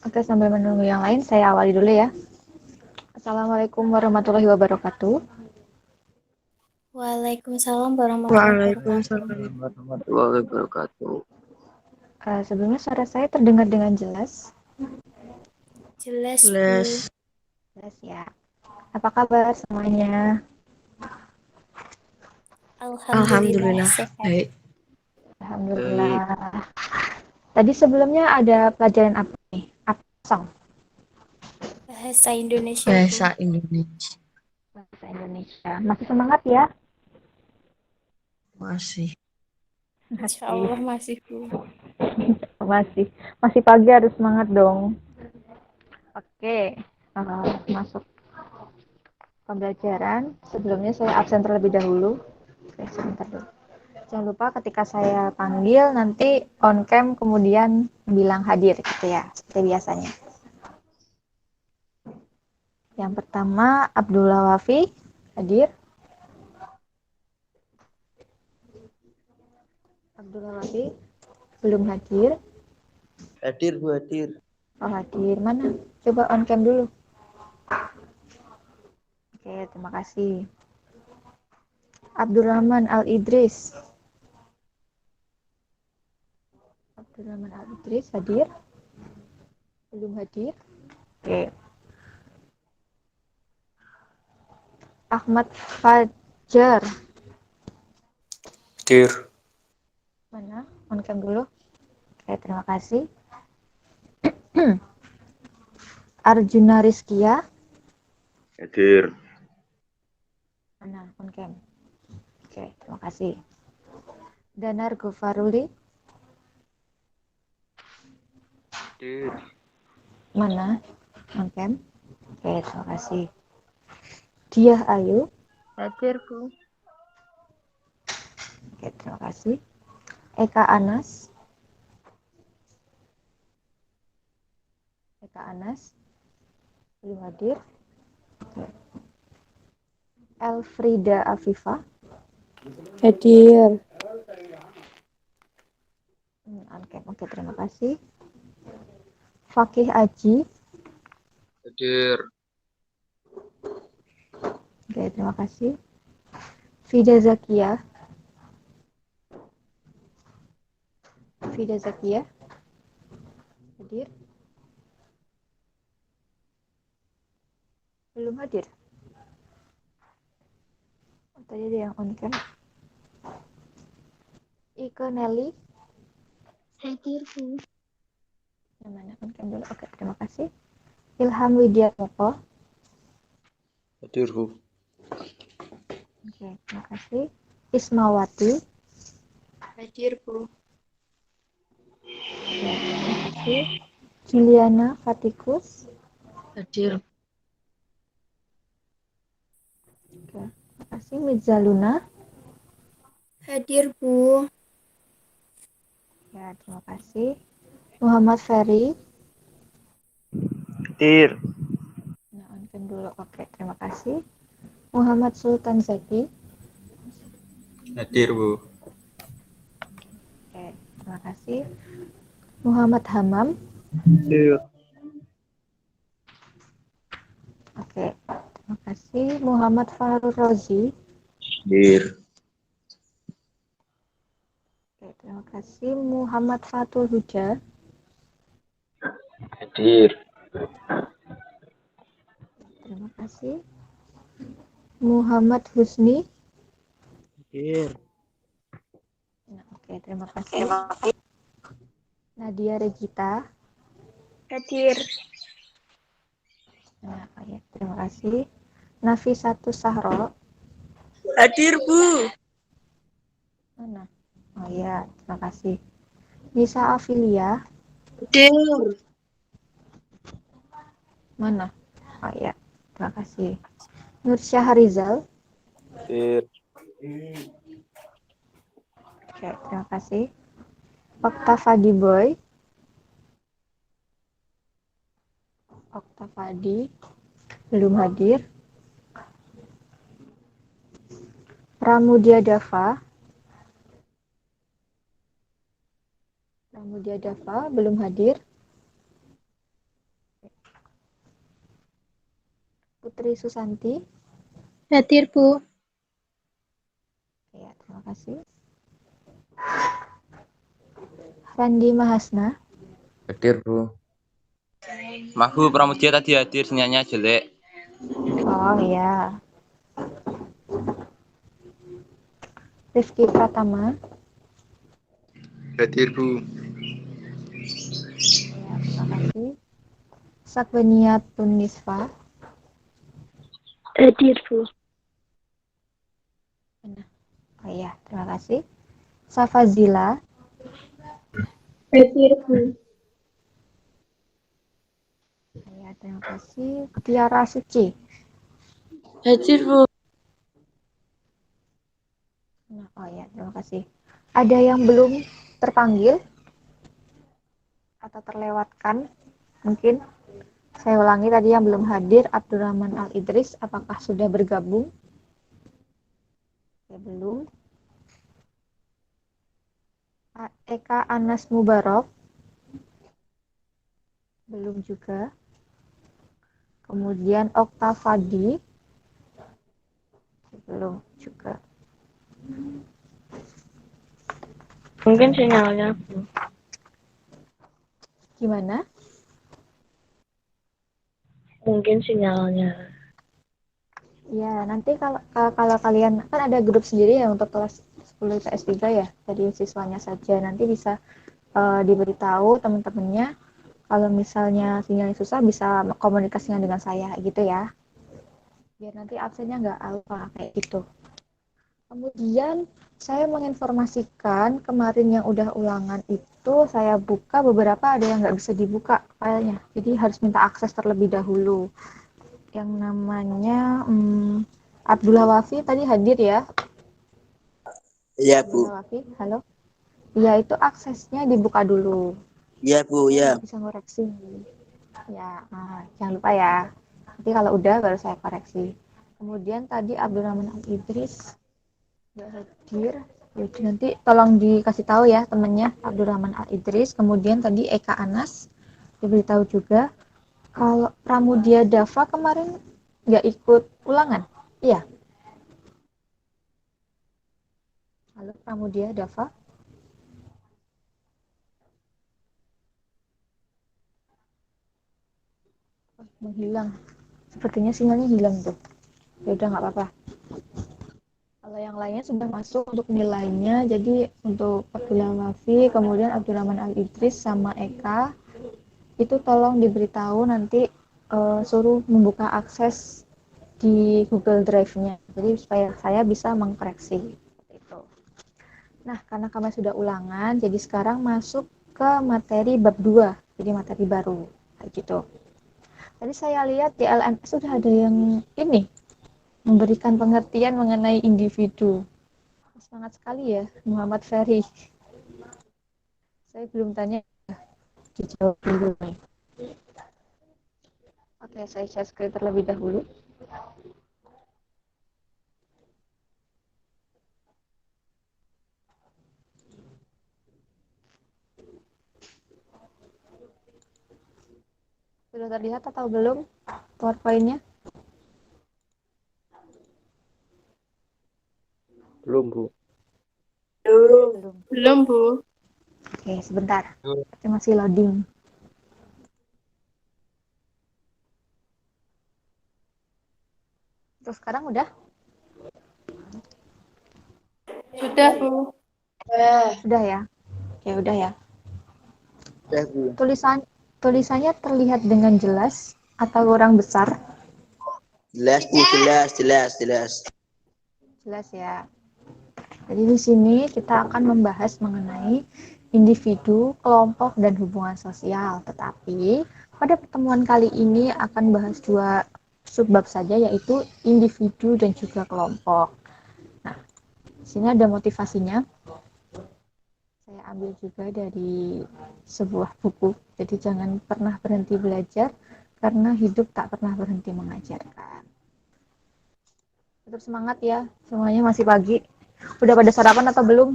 Oke, sambil menunggu yang lain, saya awali dulu ya. Assalamualaikum warahmatullahi wabarakatuh. Waalaikumsalam warahmatullahi wabarakatuh. Waalaikumsalam warahmatullahi wabarakatuh. Sebelumnya suara saya terdengar dengan jelas? Jelas, Bu. Les. Jelas ya. Apa kabar semuanya? Alhamdulillah Alhamdulillah sehat. baik. Baik. Alhamdulillah. Tadi sebelumnya ada pelajaran apa nih? Apa song? Bahasa Indonesia, Bu. Bahasa Indonesia Bahasa Indonesia. Masih semangat ya? masih. Insya Masih. Allah masih, Bu. Masih. Masih pagi harus semangat dong. Oke, masuk pembelajaran. Sebelumnya saya absen terlebih dahulu. Oke, sebentar dulu. Jangan lupa ketika saya panggil nanti on cam kemudian bilang hadir gitu ya, seperti biasanya. Yang pertama Abdullah Wafi hadir. Abdullah Wafi belum hadir. Hadir Bu, hadir. Oh hadir mana? Coba on cam dulu. Oke, terima kasih. Abdurrahman Al Idris. Abdurrahman Al Idris hadir. Belum hadir. Oke. Ahmad Fajar. Hadir. Mana? On cam dulu. Oke, terima kasih. Arjuna Rizkia. Hadir. Mana? On cam. Oke, terima kasih. Danar Gofaruli. Hadir. Mana? On cam. Oke, terima kasih. Diah Ayu. Hadir Bu. Oke, terima kasih. Eka Anas. Eka Anas. Belum hadir. Oke. Elfrida Afifa. Hadir. On cam. Oke, terima kasih. Fakih Aji. Hadir. Oke, terima kasih. Fida Zakia. Fida Zakia. Hadir. Belum hadir. Oh, tadi ada yang on cam. Ike Nelly. Hadir, Bu. Yang mana on cam dulu. Oke, terima kasih. Ilham Widiatmoko. Hadir Bu. Oke, terima kasih. Ismawati. Hadir, Bu. Oke, terima kasih. Juliana Fatikus. Hadir. Oke, terima kasih. Mirzaluna. Hadir, Bu. Ya, terima kasih. Muhammad Ferry. Hadir. Nah, on cam dulu. Oke, terima kasih. Muhammad Sultan Zaki. Hadir Bu. Oke, terima kasih. Muhammad Hamam. Hadir. Oke, terima kasih. Muhammad Farul Rozi. Hadir. Oke, terima kasih. Muhammad Fatul Huda. Hadir. Terima kasih. Muhammad Husni. Hadir. Nah, oke, terima kasih. Nadia Regita. Hadir. Nah, oke, terima kasih. Nafisatu Sahro. Hadir, Bu. Mana? Oh ya, terima kasih. Nisa Afilia. Hadir. Mana? Oh ya, terima kasih. Nur Syahrizal. Hadir. Oke, terima kasih. Oktavadi Boy. Oktavadi belum hadir. Pramudia Dava. Pramudia Dava belum hadir. Putri Susanti. Hadir, Bu. Ya, terima kasih. Randi Mahasna. Hadir, Bu. Maaf, Bu, Pramudia tadi hadir, sinyalnya jelek. Oh iya. Rifki Pratama. Hadir, Bu. Ya, terima kasih. Sakbenia Tunisfa. Hadir, Bu. Oh iya, terima kasih. Safazila. Hadir, Bu. Ya, terima kasih. Tiara Suci. Hadir, Bu. Nah, oh ya, terima kasih. Ada yang belum terpanggil atau terlewatkan? Mungkin saya ulangi tadi yang belum hadir, Abdurrahman Al Idris, apakah sudah bergabung? Ya, belum. Eka Anas Mubarok, belum juga. Kemudian Oktavadi, belum juga. Mungkin sinyalnya. Gimana? Mungkin sinyalnya. Ya, nanti kalau kalian kan ada grup sendiri ya untuk kelas 10 PS3 ya, dari siswanya saja. Nanti bisa diberitahu teman-temannya kalau misalnya sinyalnya susah bisa komunikasinya dengan saya gitu ya. Biar nanti absennya nggak alfa kayak gitu. Kemudian saya menginformasikan kemarin yang udah ulangan itu saya buka beberapa ada yang nggak bisa dibuka filenya. Jadi harus minta akses terlebih dahulu. Yang namanya Abdullah Wafi tadi hadir ya. Iya, Bu. Abdullah Wafi, halo. Ya itu aksesnya dibuka dulu. Iya, Bu, Saya ya. nggak bisa ngoreksi. Ya, jangan lupa ya. Nanti kalau udah baru saya koreksi. Kemudian tadi Abdurrahman Al Idris nggak hadir. Jadi nanti tolong dikasih tahu ya temennya Abdurrahman Al Idris. Kemudian tadi Eka Anas diberitahu juga. Kalau Pramudia Dava kemarin nggak ikut ulangan? Iya. Halo Pramudia Dava. Oh, menghilang. Sepertinya sinyalnya hilang tuh. Ya udah nggak apa-apa. Kalau yang lainnya sudah masuk untuk nilainya, jadi untuk Abdullah Wafi, kemudian Abdurrahman Al Idris sama Eka, itu tolong diberitahu nanti suruh membuka akses di Google Drive-nya. Jadi supaya saya bisa mengkoreksi. Itu. Nah, karena kami sudah ulangan, jadi sekarang masuk ke materi bab 2, jadi materi baru. Kayak gitu. Tadi saya lihat di LMS sudah ada yang ini, memberikan pengertian mengenai individu. Semangat sekali ya, Muhammad Ferry. Saya belum tanya, dijawab dulu nih. Oke, saya share screen terlebih dahulu. Sudah terlihat atau belum PowerPoint-nya? Belum, Bu. Belum. Belum, Bu. Oke, sebentar. Itu masih loading. Terus sekarang udah? Sudah, Bu. Sudah ya? Ya udah ya. Ya, Bu. Tulisannya terlihat dengan jelas atau kurang besar? Jelas, Bu, jelas, jelas, jelas. Jelas ya. Jadi di sini kita akan membahas mengenai individu, kelompok, dan hubungan sosial. Tetapi pada pertemuan kali ini akan bahas dua subbab saja, yaitu individu dan juga kelompok. Nah, di sini ada motivasinya. Saya ambil juga dari sebuah buku. Jadi jangan pernah berhenti belajar, karena hidup tak pernah berhenti mengajarkan. Tetap semangat ya, semuanya masih pagi. Udah pada sarapan atau belum?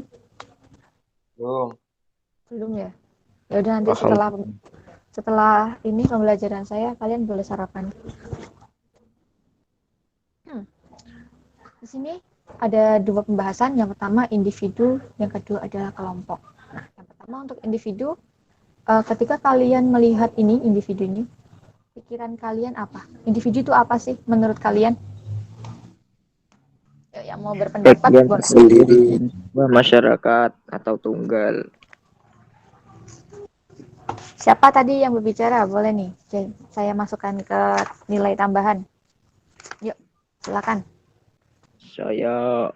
Belum. Belum ya? Ya udah nanti setelah ini pembelajaran saya kalian boleh sarapan. Di sini ada dua pembahasan. Yang pertama individu, yang kedua adalah kelompok. Nah, yang pertama untuk individu, ketika kalian melihat ini, individu ini, pikiran kalian apa? Individu itu apa sih menurut kalian? Yuk, yang mau berpendapat Bagian boleh. tersendiri sebuah masyarakat atau tunggal. Siapa tadi yang berbicara? Boleh nih. Saya masukkan ke nilai tambahan. Yuk, silakan. Saya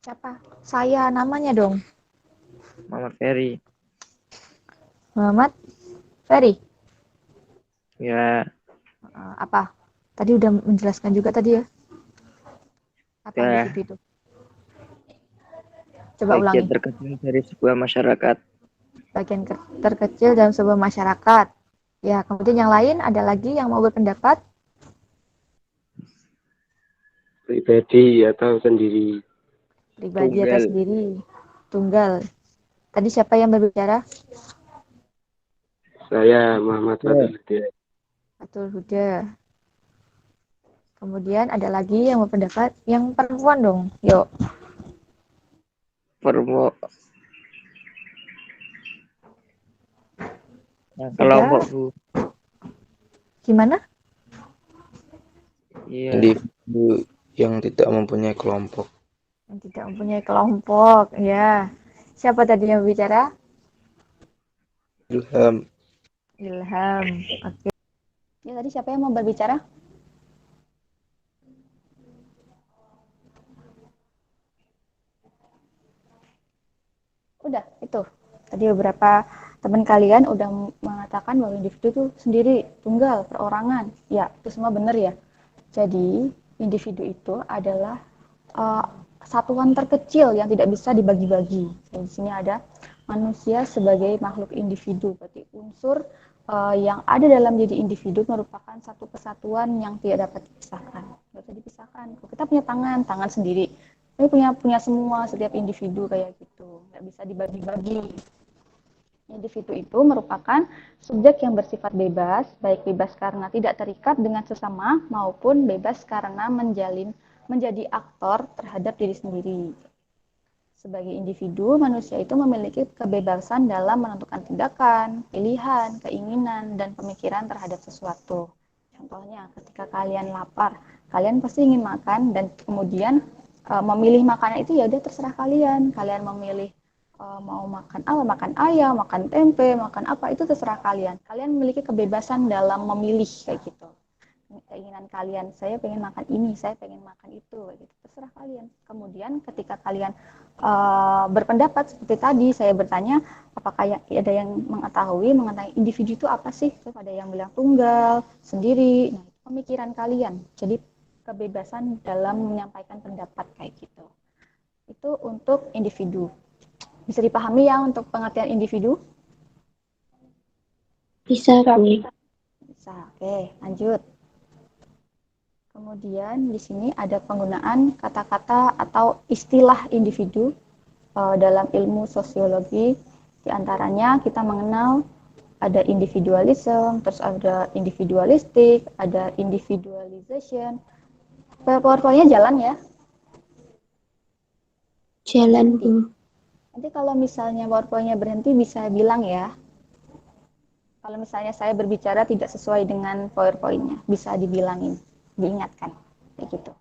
Siapa? Saya namanya dong. Muhammad Ferry. Muhammad Ferry. Ya, Apa? Tadi udah menjelaskan juga tadi ya. Apa ya, individu itu? Coba bagian ulangi. terkecil dari sebuah masyarakat. Bagian terkecil dalam sebuah masyarakat. Ya, kemudian yang lain ada lagi yang mau berpendapat? Pribadi atau sendiri. Pribadi atau Tunggal. sendiri? Tunggal. Tadi siapa yang berbicara? Saya Muhammad Ya. Fatul Hidayat. Fatul Huda. Kemudian ada lagi yang berpendapat yang perempuan dong. Yuk. Permo. Yang kelompok, Bu. Gimana? Iya. Individu yang tidak mempunyai kelompok. Yang tidak mempunyai kelompok. Ya. Siapa tadi yang berbicara? Ilham. Ilham. Oke. Ya, tadi siapa yang mau berbicara? Udah, itu. Tadi beberapa teman kalian udah mengatakan bahwa individu itu sendiri, tunggal, perorangan. Ya, itu semua benar ya. Jadi, individu itu adalah satuan terkecil yang tidak bisa dibagi-bagi. Di sini ada manusia sebagai makhluk individu. Berarti unsur yang ada dalam diri individu merupakan satu kesatuan yang tidak dapat dipisahkan. Tidak bisa dipisahkan. Kita punya tangan sendiri. Tapi punya semua setiap individu kayak gitu, nggak bisa dibagi-bagi. Individu itu merupakan subjek yang bersifat bebas, baik bebas karena tidak terikat dengan sesama maupun bebas karena menjadi aktor terhadap diri sendiri. Sebagai individu, manusia itu memiliki kebebasan dalam menentukan tindakan, pilihan, keinginan, dan pemikiran terhadap sesuatu. Contohnya, ketika kalian lapar, kalian pasti ingin makan dan kemudian memilih makanan itu ya udah terserah kalian. Kalian memilih mau makan apa, makan ayam, makan tempe, makan apa, itu terserah kalian. Kalian memiliki kebebasan dalam memilih kayak gitu. Keinginan kalian, saya pengen makan ini, saya pengen makan itu, gitu. Terserah kalian. Kemudian ketika kalian berpendapat seperti tadi, saya bertanya, apakah ada yang mengetahui mengenai individu itu apa sih? Terus ada yang bilang tunggal, sendiri. Nah, itu pemikiran kalian. Jadi kebebasan dalam menyampaikan pendapat kayak gitu. Itu untuk individu. Bisa dipahami ya untuk pengertian individu? Bisa, Bu. Bisa. Oke, lanjut. Kemudian di sini ada penggunaan kata-kata atau istilah individu dalam ilmu sosiologi. Di antaranya kita mengenal ada individualism, terus ada individualistik, ada individualization. PowerPoint-nya jalan ya? Jalan, Bu. Nanti kalau misalnya PowerPoint-nya berhenti bisa bilang ya. Kalau misalnya saya berbicara tidak sesuai dengan PowerPoint-nya, bisa dibilangin, diingatkan, kayak gitu.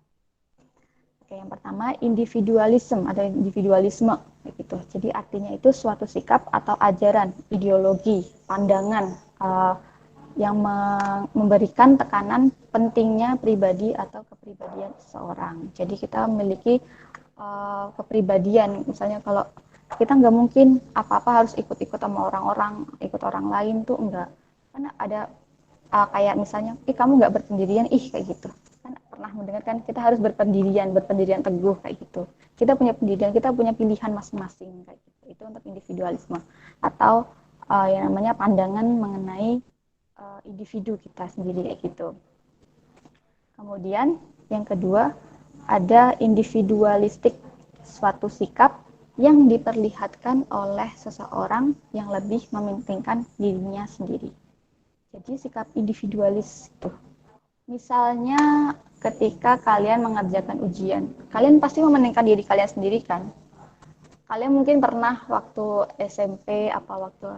Oke, yang pertama individualisme, ada individualisme, kayak gitu. Jadi artinya itu suatu sikap atau ajaran, ideologi, pandangan yang memberikan tekanan pentingnya pribadi atau kepribadian seseorang. Jadi kita memiliki kepribadian, misalnya kalau kita nggak mungkin apa-apa harus ikut-ikut sama orang-orang, ikut orang lain tuh enggak. Karena ada kayak misalnya, kamu nggak berpendirian, kayak gitu. Kan pernah mendengar kan, kita harus berpendirian teguh kayak gitu. Kita punya pendirian, kita punya pilihan masing-masing kayak gitu. Itu untuk individualisme atau yang namanya pandangan mengenai individu kita sendiri kayak gitu. Kemudian yang kedua ada individualistik, suatu sikap yang diperlihatkan oleh seseorang yang lebih mementingkan dirinya sendiri. Jadi sikap individualis itu, misalnya ketika kalian mengerjakan ujian. Kalian pasti mementingkan diri kalian sendiri kan? Kalian mungkin pernah waktu SMP apa waktu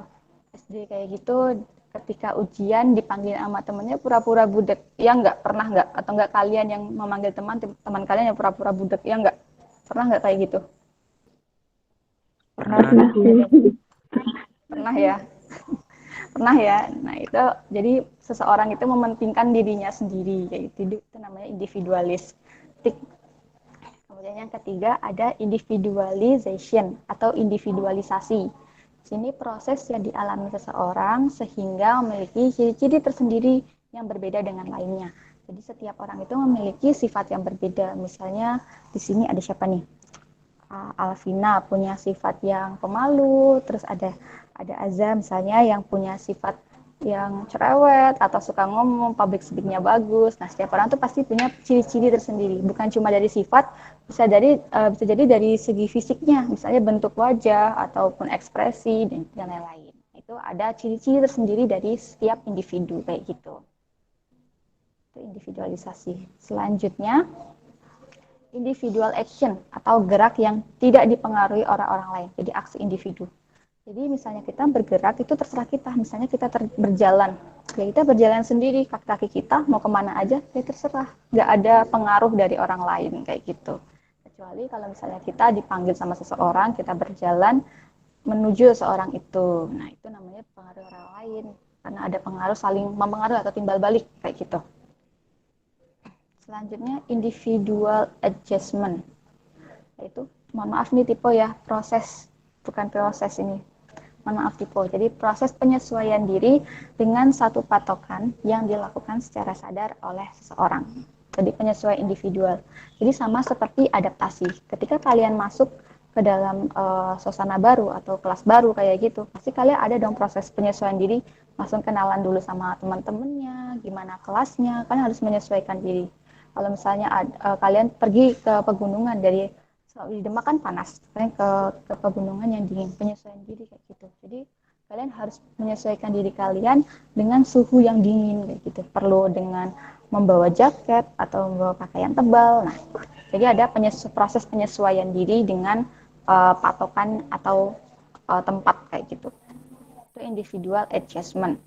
SD kayak gitu, ketika ujian dipanggil sama temennya pura-pura budek, ya nggak? Pernah nggak? Atau nggak kalian yang memanggil teman kalian yang pura-pura budek, ya nggak? Pernah nggak kayak gitu? Pernah. Pernah sih. Pernah ya? Pernah ya? Nah itu, jadi seseorang itu mementingkan dirinya sendiri, kayak gitu. Itu namanya individualis. Kemudian yang ketiga ada individualization atau individualisasi. Sini proses yang dialami seseorang sehingga memiliki ciri-ciri tersendiri yang berbeda dengan lainnya. Jadi setiap orang itu memiliki sifat yang berbeda. Misalnya di sini ada siapa nih? Alvina punya sifat yang pemalu, terus ada Azza misalnya yang punya sifat yang cerewet atau suka ngomong, public speaking-nya bagus. Nah, setiap orang tuh pasti punya ciri-ciri tersendiri, bukan cuma dari sifat, bisa jadi dari segi fisiknya, misalnya bentuk wajah ataupun ekspresi dan lain-lain. Itu ada ciri-ciri tersendiri dari setiap individu kayak gitu. Itu individualisasi. Selanjutnya individual action atau gerak yang tidak dipengaruhi orang-orang lain. Jadi aksi individu. Jadi misalnya kita bergerak itu terserah kita. Misalnya kita berjalan, ya kita berjalan sendiri, kaki kita mau kemana aja, ya terserah. Nggak ada pengaruh dari orang lain kayak gitu. Kecuali kalau misalnya kita dipanggil sama seseorang, kita berjalan menuju seseorang itu. Nah itu namanya pengaruh orang lain. Karena ada pengaruh saling mempengaruhi atau timbal balik kayak gitu. Selanjutnya individual adjustment. Yaitu, mohon maaf nih tipe ya, proses, bukan proses ini. Mohon maaf tipe. Jadi proses penyesuaian diri dengan satu patokan yang dilakukan secara sadar oleh seseorang. Jadi penyesuaian individual. Jadi sama seperti adaptasi. Ketika kalian masuk ke dalam suasana baru atau kelas baru kayak gitu, pasti kalian ada dong proses penyesuaian diri, langsung kenalan dulu sama teman-temannya, gimana kelasnya, kalian harus menyesuaikan diri. Kalau misalnya kalian pergi ke pegunungan di Demak kan panas, kalian ke pegunungan yang dingin, penyesuaian diri kayak gitu. Jadi kalian harus menyesuaikan diri kalian dengan suhu yang dingin kayak gitu. Perlu dengan membawa jaket atau membawa pakaian tebal. Nah, jadi ada proses penyesuaian diri dengan patokan atau tempat kayak gitu. Itu individual adjustment.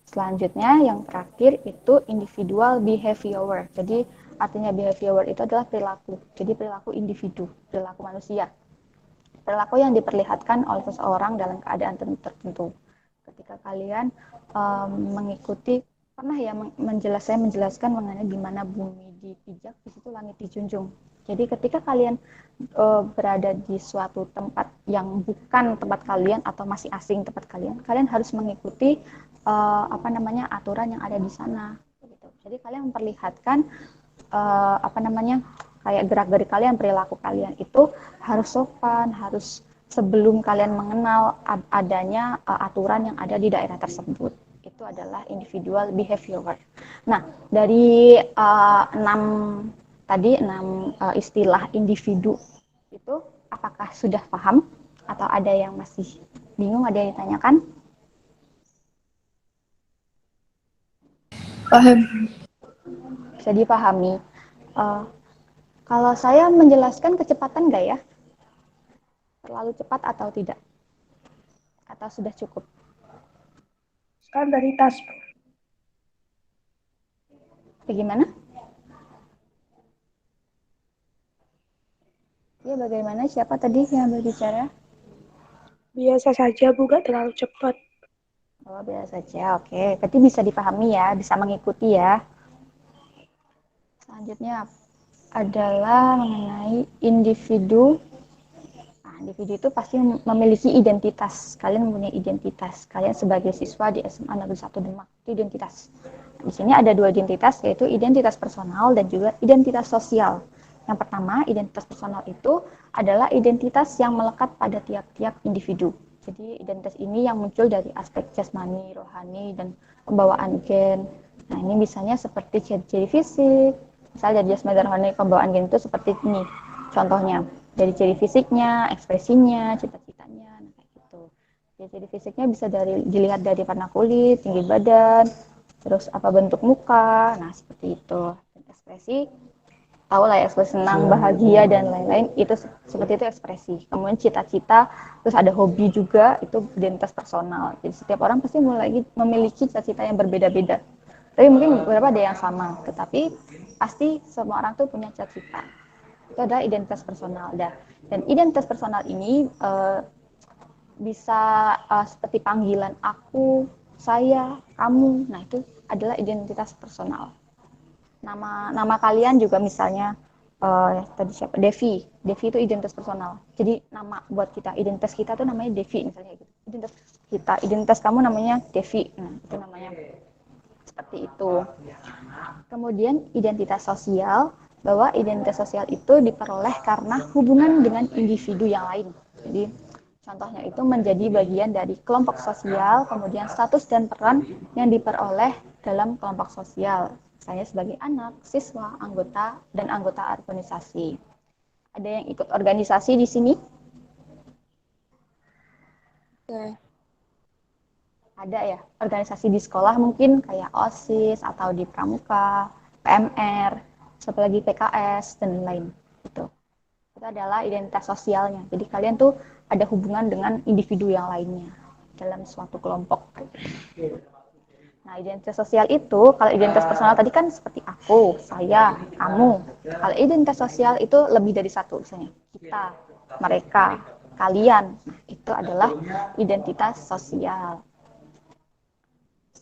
Selanjutnya yang terakhir itu individual behavior. Jadi artinya behavior itu adalah perilaku. Jadi perilaku individu, perilaku manusia. Perilaku yang diperlihatkan oleh seseorang dalam keadaan tertentu. Ketika kalian mengikuti, pernah ya saya menjelaskan mengenai gimana bumi dipijak, di situ langit dijunjung. Jadi ketika kalian berada di suatu tempat yang bukan tempat kalian atau masih asing tempat kalian harus mengikuti aturan yang ada di sana. Gitu. Jadi kalian memperlihatkan kayak gerak-gerik kalian, perilaku kalian itu harus sopan, harus sebelum kalian mengenal adanya aturan yang ada di daerah tersebut. Itu adalah individual behavior. Nah, dari 6 istilah individu itu apakah sudah paham atau ada yang masih bingung, ada yang ditanyakan? Paham. Bisa dipahami. Kalau saya menjelaskan kecepatan nggak ya? Terlalu cepat atau tidak? Atau sudah cukup? Standaritas. Bagaimana? Ya, bagaimana? Siapa tadi yang berbicara? Biasa saja, Bu, gak terlalu cepat. Oh, biasa saja. Oke, berarti bisa dipahami ya, bisa mengikuti ya. Selanjutnya adalah mengenai individu. Nah, individu itu pasti memiliki identitas. Kalian mempunyai identitas. Kalian sebagai siswa di SMA Negeri 1 Demak, itu identitas. Nah, di sini ada 2 identitas, yaitu identitas personal dan juga identitas sosial. Yang pertama, identitas personal itu adalah identitas yang melekat pada tiap-tiap individu. Jadi identitas ini yang muncul dari aspek jasmani, rohani, dan pembawaan gen. Nah, ini misalnya seperti ciri-ciri fisik. Misalnya dari jasmani dan rohani, pembawaan gen itu seperti ini. Contohnya, dari ciri fisiknya, ekspresinya, cita-citanya, nah kayak gitu. Ciri fisiknya bisa dilihat dari warna kulit, tinggi badan, terus apa bentuk muka, nah seperti itu. Ekspresi, tahu lah ya, ekspresi senang, bahagia, dan lain-lain, itu seperti itu ekspresi. Kemudian cita-cita, terus ada hobi juga, itu identitas personal. Jadi setiap orang pasti memiliki cita-cita yang berbeda-beda. Tapi mungkin beberapa ada yang sama, tetapi pasti semua orang tuh punya cita-cita. Itu adalah identitas personal. Dan identitas personal ini bisa seperti panggilan aku, saya, kamu. Nah, itu adalah identitas personal. Nama kalian juga misalnya tadi siapa? Devi. Devi itu identitas personal. Jadi nama buat kita, identitas kita tuh namanya Devi misalnya gitu. Identitas kita, identitas kamu namanya Devi. Nah, itu namanya seperti itu. Kemudian identitas sosial, bahwa identitas sosial itu diperoleh karena hubungan dengan individu yang lain. Jadi contohnya itu menjadi bagian dari kelompok sosial, kemudian status dan peran yang diperoleh dalam kelompok sosial. Misalnya sebagai anak, siswa, anggota, dan anggota organisasi. Ada yang ikut organisasi di sini? Ada ya, organisasi di sekolah mungkin kayak OSIS atau di Pramuka, PMR, satu lagi PKS, dan lain. Itu adalah identitas sosialnya. Jadi kalian tuh ada hubungan dengan individu yang lainnya dalam suatu kelompok. Nah, identitas sosial itu, kalau identitas personal tadi kan seperti aku, saya, kamu. Kalau identitas sosial itu lebih dari satu, misalnya kita, mereka, kalian. Nah, itu adalah identitas sosial.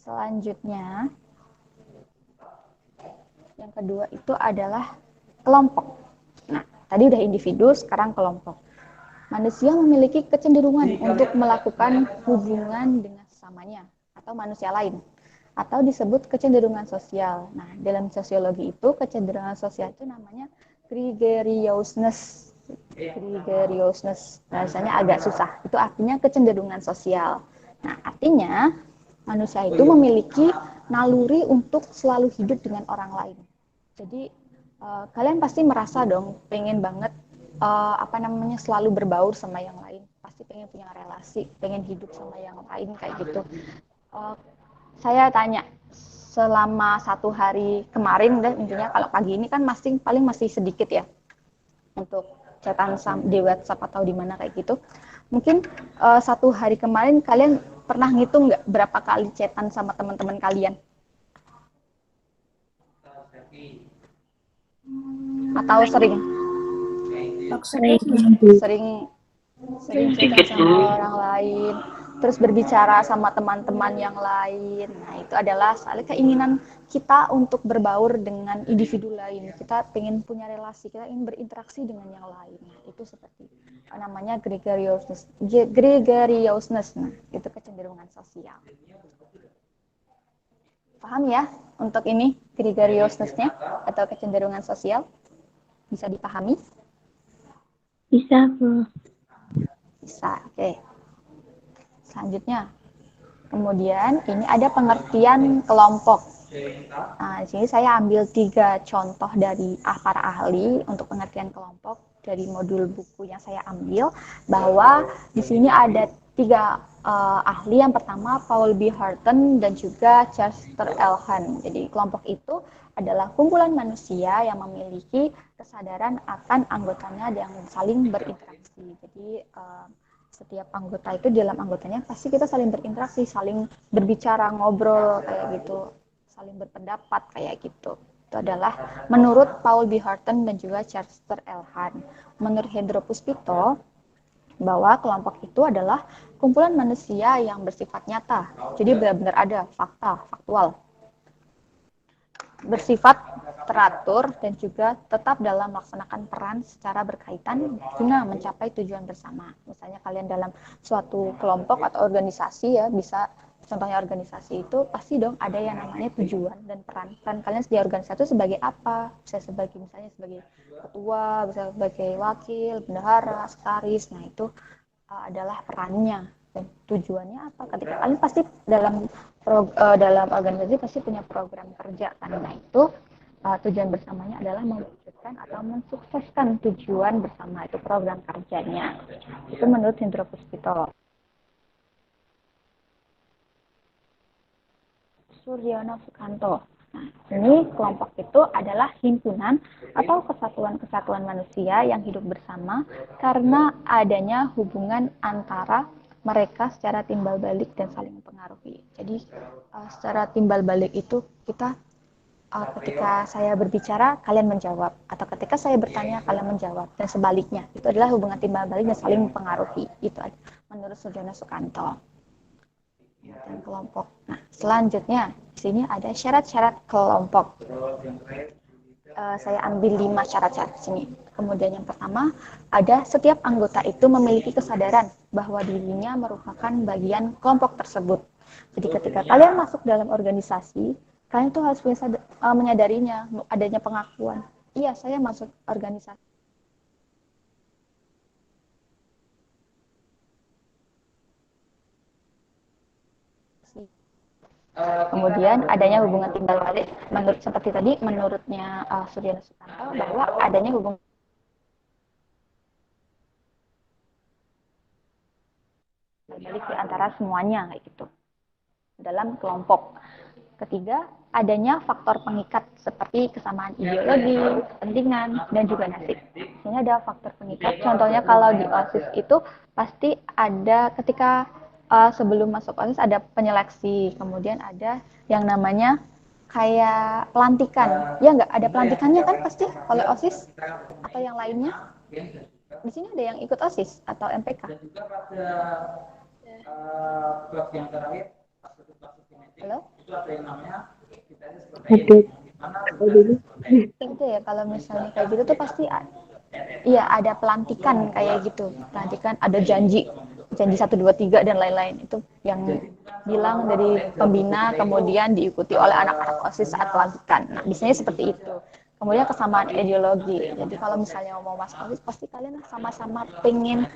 Selanjutnya, yang kedua itu adalah kelompok. Nah, tadi udah individu, sekarang kelompok. Manusia memiliki kecenderungan untuk melakukan hubungan dengan sesamanya atau manusia lain, atau disebut kecenderungan sosial. Nah, dalam sosiologi itu kecenderungan sosial itu namanya gregariousness. Gregariousness, rasanya agak susah. Itu artinya kecenderungan sosial. Nah, artinya manusia itu memiliki naluri untuk selalu hidup dengan orang lain. Jadi kalian pasti merasa dong pengen banget selalu berbaur sama yang lain, pasti pengen punya relasi, pengen hidup sama yang lain kayak gitu. Saya tanya, selama 1 hari kemarin, dan intinya kalau pagi ini kan paling masih sedikit ya untuk chatan di WhatsApp atau di mana kayak gitu. Mungkin 1 hari kemarin kalian pernah ngitung nggak berapa kali chatan sama teman-teman kalian? Atau sering cerita sama orang lain, terus berbicara sama teman-teman yang lain. Nah, itu adalah salah keinginan kita untuk berbaur dengan individu lain. Kita pengen punya relasi, kita ingin berinteraksi dengan yang lain. Nah, itu seperti namanya gregariousness. Nah, itu kecenderungan sosial. Paham ya untuk ini gregariousness-nya atau kecenderungan sosial? Bisa dipahami? Bisa, Bu. Bisa, oke. Selanjutnya, kemudian ini ada pengertian kelompok. Nah, di sini saya ambil 3 contoh dari para ahli untuk pengertian kelompok dari modul buku yang saya ambil, bahwa di sini ada 3 ahli. Yang pertama Paul B. Horton dan juga Chester L. Hunt. Jadi kelompok itu adalah kumpulan manusia yang memiliki kesadaran akan anggotanya yang saling berinteraksi. Jadi setiap anggota itu, di dalam anggotanya pasti kita saling berinteraksi, saling berbicara, ngobrol kayak gitu, saling berpendapat kayak gitu. Itu adalah menurut Paul B. Horton dan juga Chester L. Hunt. Menurut Hendro Puspito, bahwa kelompok itu adalah kumpulan manusia yang bersifat nyata. Jadi benar-benar ada fakta, faktual. Bersifat teratur dan juga tetap dalam melaksanakan peran secara berkaitan guna mencapai tujuan bersama. Misalnya kalian dalam suatu kelompok atau organisasi ya, bisa contohnya organisasi itu pasti dong ada yang namanya tujuan dan peran. Peran kalian di organisasi itu sebagai apa? Bisa sebagai misalnya sebagai ketua, bisa sebagai wakil, bendahara, sekretaris. Nah, itu adalah perannya. Dan tujuannya apa? Ketika kalian pasti dalam organisasi pasti punya program kerja kan. Nah, itu tujuan bersamanya adalah mewujudkan atau mensukseskan tujuan bersama, itu program kerjanya. Itu menurut Hendro Puspito. Suryono Sukanto. Ini kelompok itu adalah himpunan atau kesatuan-kesatuan manusia yang hidup bersama karena adanya hubungan antara mereka secara timbal balik dan saling mempengaruhi. Jadi secara timbal balik itu kita ketika saya berbicara kalian menjawab, atau ketika saya bertanya kalian menjawab, dan sebaliknya. Itu adalah hubungan timbal balik dan saling mempengaruhi. Itu menurut Surjono Sukanto. Dan kelompok. Nah, selanjutnya di sini ada syarat-syarat kelompok. Saya ambil 5 syarat-syarat di sini. Kemudian yang pertama, ada setiap anggota itu memiliki kesadaran bahwa dirinya merupakan bagian kelompok tersebut. Jadi ketika kalian masuk dalam organisasi, kalian tuh harus menyadarinya, adanya pengakuan. Iya, saya masuk organisasi. Kemudian adanya hubungan timbal balik, seperti tadi menurutnya Surjono Sukanto bahwa adanya hubungan balik di antara semuanya kayak gitu dalam kelompok. Ketiga, adanya faktor pengikat seperti kesamaan ideologi, kepentingan, dan juga nasib. Ini ada faktor pengikat. Contohnya kalau di OSIS itu pasti ada ketika sebelum masuk OSIS ada penyeleksi, kemudian ada yang namanya kayak pelantikan. Ya nggak ada pelantikannya kan pasti oleh OSIS atau yang lainnya. Di sini ada yang ikut OSIS atau MPK. Halo? Itu ya kalau misalnya kayak gitu tuh pasti iya ada pelantikan kayak gitu. Pelantikan ada janji 1, 2, 3 dan lain-lain. Itu yang bilang dari pembina kemudian diikuti oleh anak-anak OSIS saat pelantikan. Nah, biasanya seperti itu. Kemudian kesamaan ideologi. Jadi kalau misalnya mau masuk OSIS pasti kalian sama-sama pengen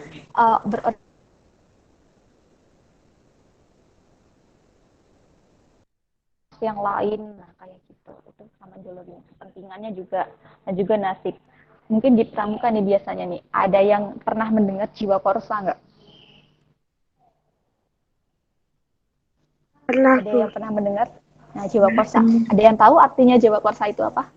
yang lain, nah kayak gitu. Itu sama ideologi, kepentingannya juga, dan juga nasib. Mungkin di pramuka nih biasanya nih, ada yang pernah mendengar jiwa korsa nggak? Pernah, Ada Bu. yang pernah mendengar? Nah, jiwa korsa. Ada yang tahu artinya jiwa korsa itu apa?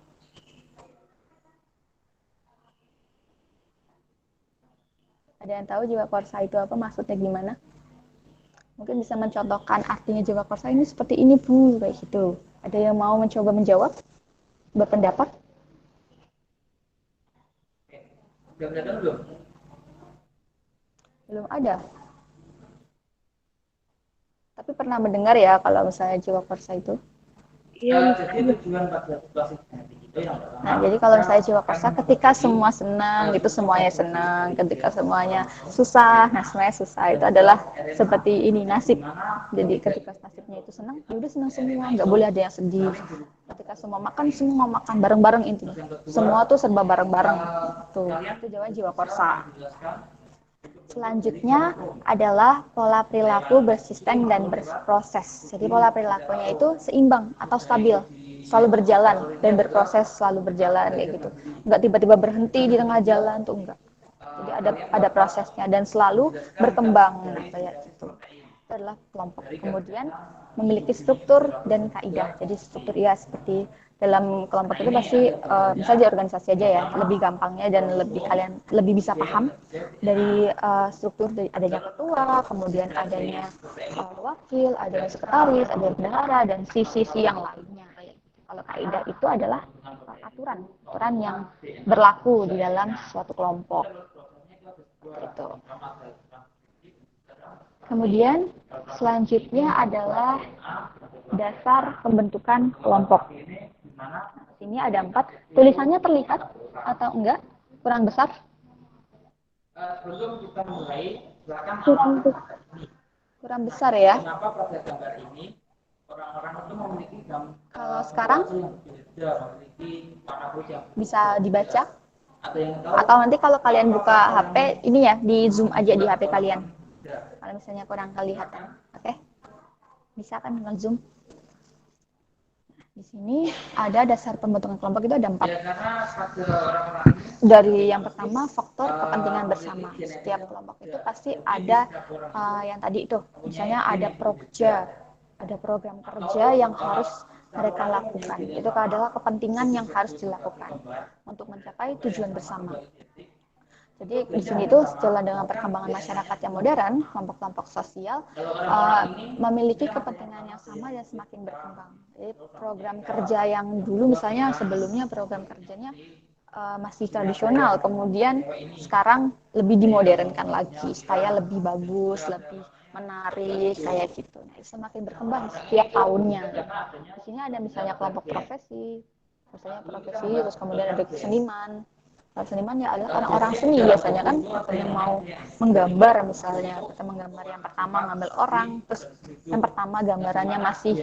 Ada yang tahu jiwa korsa itu apa? Maksudnya gimana? Mungkin bisa mencontohkan artinya jiwa korsa ini seperti ini, Bu, kayak gitu. Ada yang mau mencoba menjawab? Berpendapat? Belum ada. Tapi pernah mendengar ya kalau misalnya jiwa korsa itu? Iya. Nah, jadi kalau misalnya jiwa korsa ketika semua senang, itu semuanya senang. Ketika semuanya susah, nah semuanya susah. Itu adalah seperti ini, nasib. Jadi ketika nasibnya itu senang, ya udah senang semua. Nggak boleh ada yang sedih. Ketika semua makan bareng-bareng intinya. Semua tuh serba bareng-bareng. Tuh, itu jawaban jiwa korsa. Selanjutnya adalah pola perilaku bersistem dan berproses. Jadi pola perilakunya itu seimbang atau stabil, selalu berjalan dan berproses selalu berjalan kayak gitu. Enggak tiba-tiba berhenti di tengah jalan tuh enggak. Jadi ada prosesnya dan selalu berkembang kayak gitu. Itu adalah kelompok. Kemudian memiliki struktur dan kaidah. Jadi struktur ya seperti dalam kelompok itu pasti misalnya di organisasi aja ya, lebih gampangnya dan kalian lebih bisa paham dari struktur dari adanya ketua, kemudian adanya wakil, adanya sekretaris, adanya bendahara dan sisi-sisi yang lainnya. Kalau kaidah itu adalah aturan yang berlaku di dalam suatu kelompok. Itu. Kemudian selanjutnya adalah dasar pembentukan kelompok. Nah, sini ada 4. Tulisannya terlihat atau enggak? Kurang besar? Sebelum kita mulai, silakan kurang besar ya. Kenapa pada gambar ini orang-orang itu memiliki gambar? Kalau sekarang bisa dibaca? Atau nanti kalau kalian buka HP, ini ya di zoom aja di HP kalian. Kalau misalnya kurang kelihatan, oke? Bisa kan dengan zoom? Di sini ada dasar pembentukan kelompok itu ada 4. Dari yang pertama faktor kepentingan bersama. Setiap kelompok itu pasti ada yang tadi itu, misalnya ada program kerja yang harus mereka lakukan. Itu adalah kepentingan yang harus dilakukan untuk mencapai tujuan bersama. Jadi di sini itu sejalan dengan perkembangan masyarakat yang modern, kelompok-kelompok sosial memiliki kepentingan yang sama dan semakin berkembang. Jadi program kerja yang dulu misalnya sebelumnya program kerjanya masih tradisional, kemudian sekarang lebih dimodernkan lagi supaya lebih bagus, lebih menarik kayak gitu. Nah, semakin berkembang setiap tahunnya. Di sini ada misalnya kelompok profesi, misalnya profesi, terus kemudian ada seniman. Kalau seniman ya adalah orang-orang seni biasanya kan, yang mau menggambar misalnya, kita menggambar yang pertama ngambil orang, terus yang pertama gambarannya masih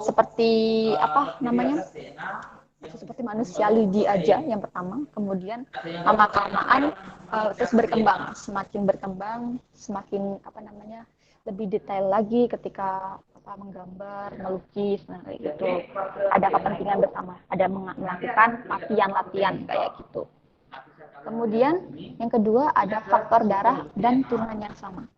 seperti apa namanya, seperti manusia lidi aja yang pertama, kemudian lama-kelamaan terus berkembang, semakin apa namanya lebih detail lagi ketika menggambar, melukis, nah kayak gitu. Ada kepentingan bersama, ada melakukan latihan-latihan kayak gitu. Kemudian yang kedua ada faktor darah dan turunan yang sama.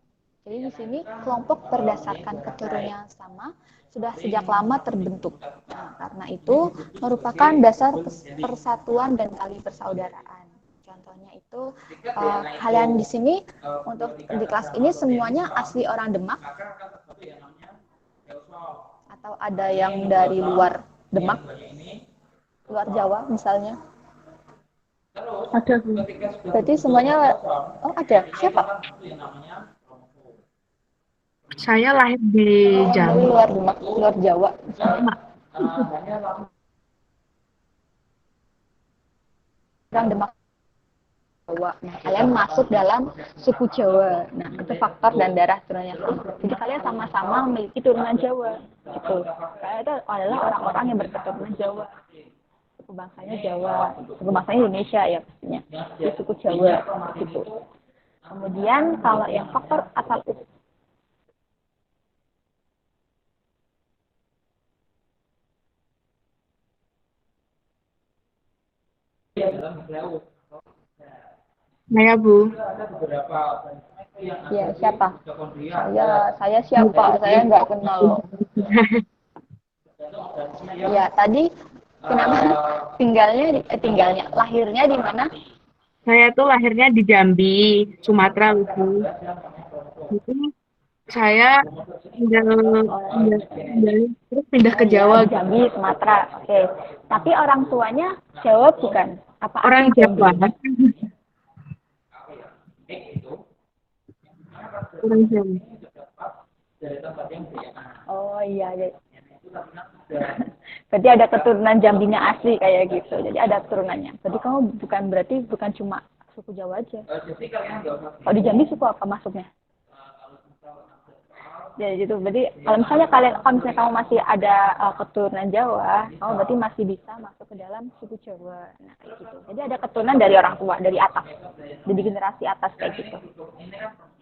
Jadi di sini kelompok berdasarkan keturunan yang sama sudah sejak lama terbentuk. Nah, karena itu merupakan dasar persatuan dan tali persaudaraan. Contohnya itu kalian di sini untuk di kelas ini semuanya asli orang Demak atau ada yang dari luar Demak, luar Jawa misalnya. Ada, Bu. Berarti semuanya ada. Siapa? Saya lahir di Dari Jambi. luar Demak, luar Jawa misalnya. Orang Demak Jawa. Nah, kalian masuk dalam suku Jawa. Nah, itu faktor dan darah turunannya sama. Jadi kalian sama-sama memiliki turunan Jawa. Gitu. Kalian itu adalah orang-orang yang berketurunan Jawa. Suku bangsanya Jawa, suku bangsanya Indonesia ya pastinya. Di suku Jawa gitu. Kemudian kalau yang faktor asal usul Saya, Bu. ya siapa? Saya siapa? Saya nggak kenal loh. Ya tadi kenapa tinggalnya lahirnya di mana? Saya tuh lahirnya di Jambi, Sumatera, Bu. Jadi saya terus pindah ke Jawa. Jambi, Sumatera. Oke. Tapi orang tuanya Jawa bukan? Apa Orang Jawa. Orang Jawa. Oh iya. Berarti ada keturunan Jambinya asli kayak gitu. Jadi ada keturunannya. Berarti kamu bukan cuma suku Jawa aja. Kalau di Jambi suku apa masuknya? Ya gitu. Berarti kalau misalnya kamu masih ada keturunan Jawa, kamu berarti masih bisa masuk ke dalam suku Jawa. Nah, kayak gitu. Jadi ada keturunan dari orang tua, dari atas. Dari generasi atas kayak gitu.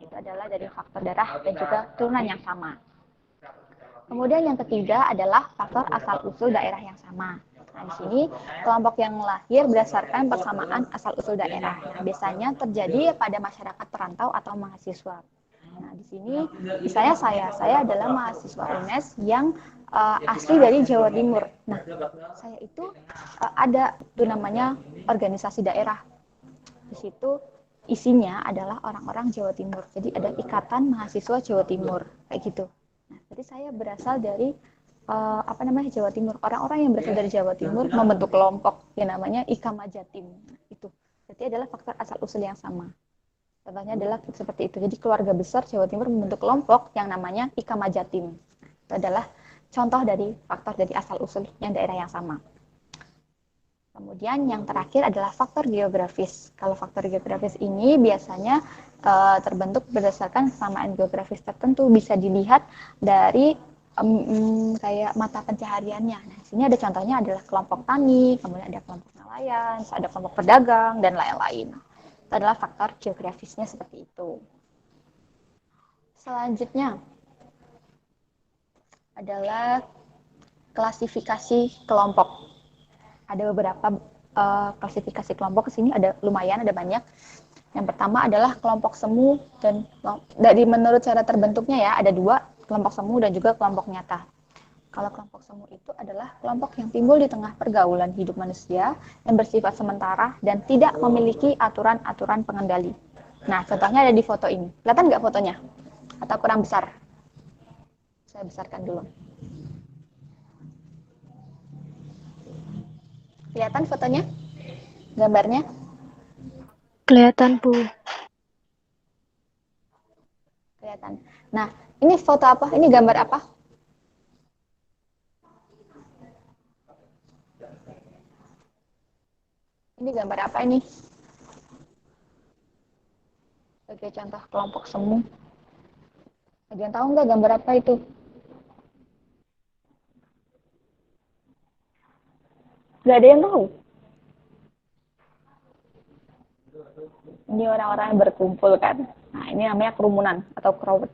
Itu adalah dari faktor darah dan juga turunan yang sama. Kemudian yang ketiga adalah faktor asal-usul daerah yang sama. Nah, di sini kelompok yang lahir berdasarkan persamaan asal-usul daerah. Nah, biasanya terjadi pada masyarakat perantau atau mahasiswa. Nah, di sini misalnya saya adalah mahasiswa UNES yang asli dari Jawa Timur. Nah, saya itu ada itu namanya organisasi daerah. Di situ isinya adalah orang-orang Jawa Timur. Jadi ada Ikatan Mahasiswa Jawa Timur kayak gitu. Nah, jadi saya berasal dari Jawa Timur. Orang-orang yang berasal dari Jawa Timur membentuk kelompok yang namanya Ikama Jatim. Nah, itu. Jadi adalah faktor asal usul yang sama. Contohnya adalah seperti itu. Jadi keluarga besar Jawa Timur membentuk kelompok yang namanya Ikama Jatim. Itu adalah contoh dari faktor dari asal usul yang daerah yang sama. Kemudian yang terakhir adalah faktor geografis. Kalau faktor geografis ini biasanya terbentuk berdasarkan kesamaan geografis tertentu, bisa dilihat dari kayak mata pencahariannya. Nah, di sini ada contohnya adalah kelompok tani, kemudian ada kelompok nelayan, ada kelompok pedagang dan lain-lain. Itu adalah faktor geografisnya seperti itu. Selanjutnya adalah klasifikasi kelompok. Ada beberapa klasifikasi kelompok. Ke sini ada lumayan, ada banyak. Yang pertama adalah kelompok semu menurut cara terbentuknya ya ada dua, kelompok semu dan juga kelompok nyata. Kalau kelompok semu itu adalah kelompok yang timbul di tengah pergaulan hidup manusia yang bersifat sementara dan tidak memiliki aturan-aturan pengendali. Nah, contohnya ada di foto ini. Kelihatan nggak fotonya? Atau kurang besar? Saya besarkan dulu. Kelihatan fotonya? Gambarnya? Kelihatan, Bu. Kelihatan. Nah, ini foto apa? Ini gambar apa? Ini gambar apa ini? Sebagai contoh kelompok semu. Ada yang tahu nggak gambar apa itu? Nggak ada yang tahu. Ini orang-orang yang berkumpul kan. Nah, ini namanya kerumunan atau crowd.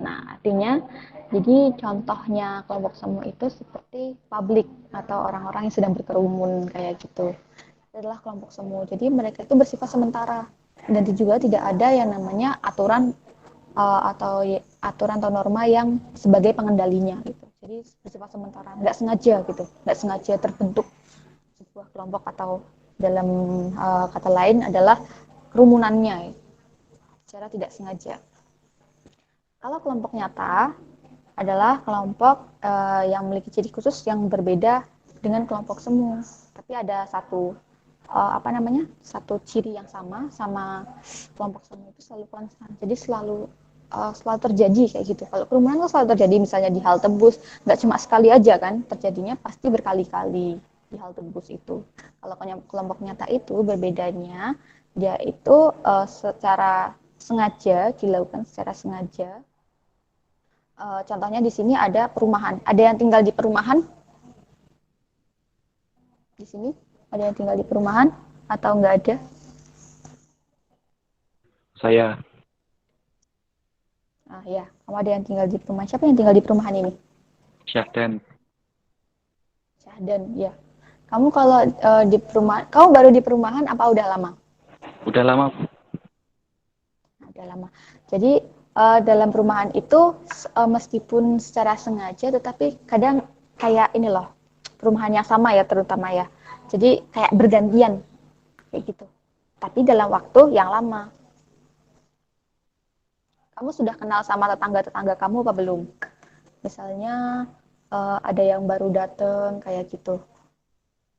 Nah, artinya jadi contohnya kelompok semu itu seperti publik atau orang-orang yang sedang berkerumun kayak gitu. Itu adalah kelompok semu. Jadi mereka itu bersifat sementara dan juga tidak ada yang namanya aturan atau norma yang sebagai pengendalinya gitu. Jadi bersifat sementara, nggak sengaja gitu, nggak sengaja terbentuk sebuah kelompok atau dalam kata lain adalah kerumunannya secara tidak sengaja. Kalau kelompok nyata adalah kelompok yang memiliki ciri khusus yang berbeda dengan kelompok semu, tapi ada satu satu ciri yang sama kelompok semu itu selalu konstan. Jadi selalu terjadi kayak gitu. Kalau kerumunan kan selalu terjadi, misalnya di halte bus, nggak cuma sekali aja kan, terjadinya pasti berkali-kali di halte bus itu. Kalau kelompok nyata itu berbedanya, dia itu secara sengaja dilakukan secara sengaja. Contohnya di sini ada perumahan. Ada yang tinggal di perumahan? Di sini ada yang tinggal di perumahan atau nggak ada? Saya. Ah ya, kamu ada yang tinggal di perumahan. Siapa yang tinggal di perumahan ini? Syahdan. Syahdan, ya. Kamu kalau di perumahan, kamu baru di perumahan apa udah lama? Udah lama. Nah, udah lama. Jadi dalam perumahan itu meskipun secara sengaja, tetapi kadang kayak ini loh, perumahan yang sama ya terutama ya. Jadi kayak bergantian kayak gitu. Tapi dalam waktu yang lama. Kamu sudah kenal sama tetangga-tetangga kamu apa belum? Misalnya ada yang baru datang kayak gitu.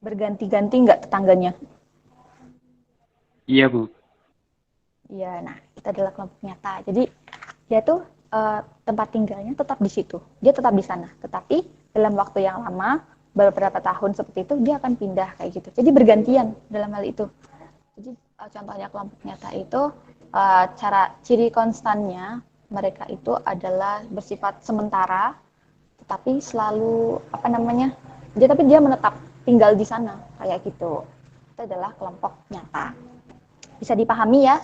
Berganti-ganti nggak tetangganya? Iya, Bu. Iya, nah itu adalah kelompok nyata. Jadi dia tuh tempat tinggalnya tetap di situ. Dia tetap di sana. Tetapi dalam waktu yang lama, beberapa tahun seperti itu, dia akan pindah kayak gitu. Jadi bergantian dalam hal itu. Jadi contohnya kelompok nyata itu cara ciri konstannya mereka itu adalah bersifat sementara, tetapi selalu dia menetap tinggal di sana kayak gitu. Itu adalah kelompok nyata. Bisa dipahami ya?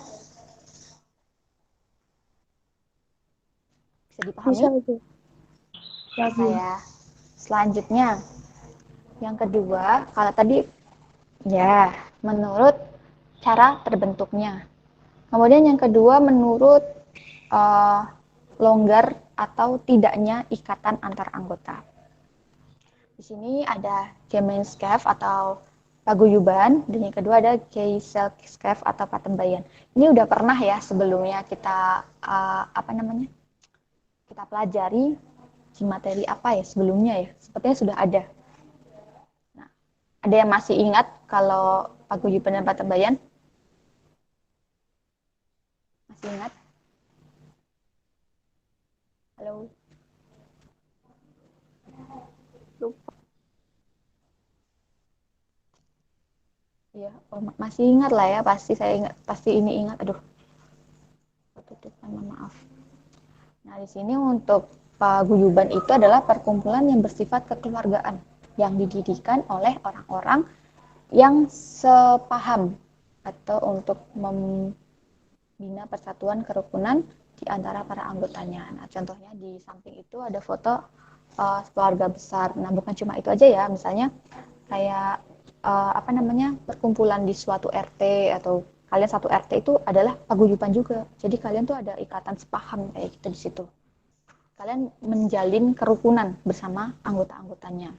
Bisa dipahami? Bisa, Bu. Bisa ya. Selanjutnya, yang kedua, kalau tadi ya menurut cara terbentuknya. Kemudian yang kedua menurut longgar atau tidaknya ikatan antar anggota. Di sini ada Gemeinschaft atau paguyuban, dan yang kedua ada Gesellschaft atau patembayan. Ini udah pernah ya sebelumnya kita kita pelajari di materi apa ya sebelumnya ya. Sepertinya sudah ada. Nah, ada yang masih ingat kalau paguyuban dan patembayan? Masih ingat? Halo? Lupa. Ya, masih ingat lah ya, pasti saya ingat, pasti ini ingat. Aduh. Maaf. Nah, di sini untuk paguyuban itu adalah perkumpulan yang bersifat kekeluargaan yang didirikan oleh orang-orang yang sepaham atau untuk membina persatuan kerukunan di antara para anggotanya. Nah, contohnya di samping itu ada foto keluarga besar. Nah, bukan cuma itu aja ya, misalnya kayak perkumpulan di suatu RT atau kalian satu RT itu adalah paguyuban juga. Jadi kalian tuh ada ikatan sepaham kayak gitu di situ. kalian menjalin kerukunan bersama anggota-anggotanya.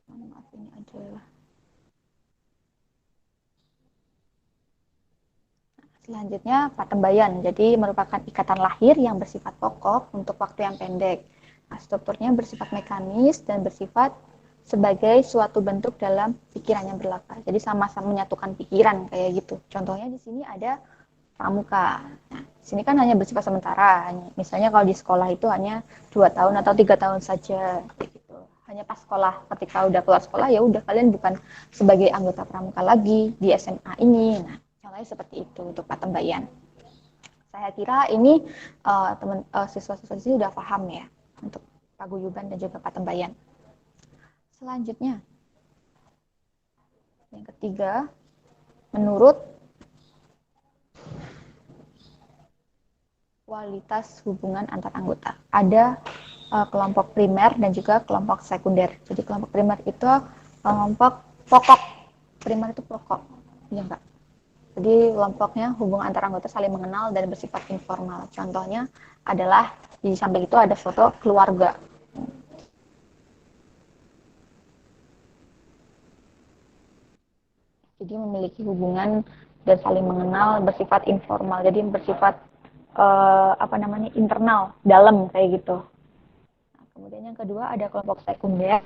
Maaf, ini adalah selanjutnya patembayan. Jadi merupakan ikatan lahir yang bersifat pokok untuk waktu yang pendek. Nah, strukturnya bersifat mekanis dan bersifat sebagai suatu bentuk dalam pikiran yang berlakar. Jadi sama-sama menyatukan pikiran kayak gitu. Contohnya di sini ada pramuka. Nah, di sini kan hanya bersifat sementara. Misalnya kalau di sekolah itu hanya 2 tahun atau 3 tahun saja gitu. Hanya pas sekolah. Ketika udah keluar sekolah ya udah kalian bukan sebagai anggota pramuka lagi di SMA ini. Nah, contohnya seperti itu untuk patembayan. Saya kira ini siswa-siswa di sini sudah paham ya untuk paguyuban dan juga patembayan. Selanjutnya, yang ketiga, menurut kualitas hubungan antar anggota. Ada kelompok primer dan juga kelompok sekunder. Jadi kelompok primer itu kelompok pokok. Primer itu pokok, ya enggak? Jadi kelompoknya hubungan antar anggota saling mengenal dan bersifat informal. Contohnya adalah di samping itu ada foto keluarga. Jadi memiliki hubungan dan saling mengenal bersifat informal. Jadi bersifat internal, dalam kayak gitu. Nah, kemudian yang kedua ada kelompok sekunder.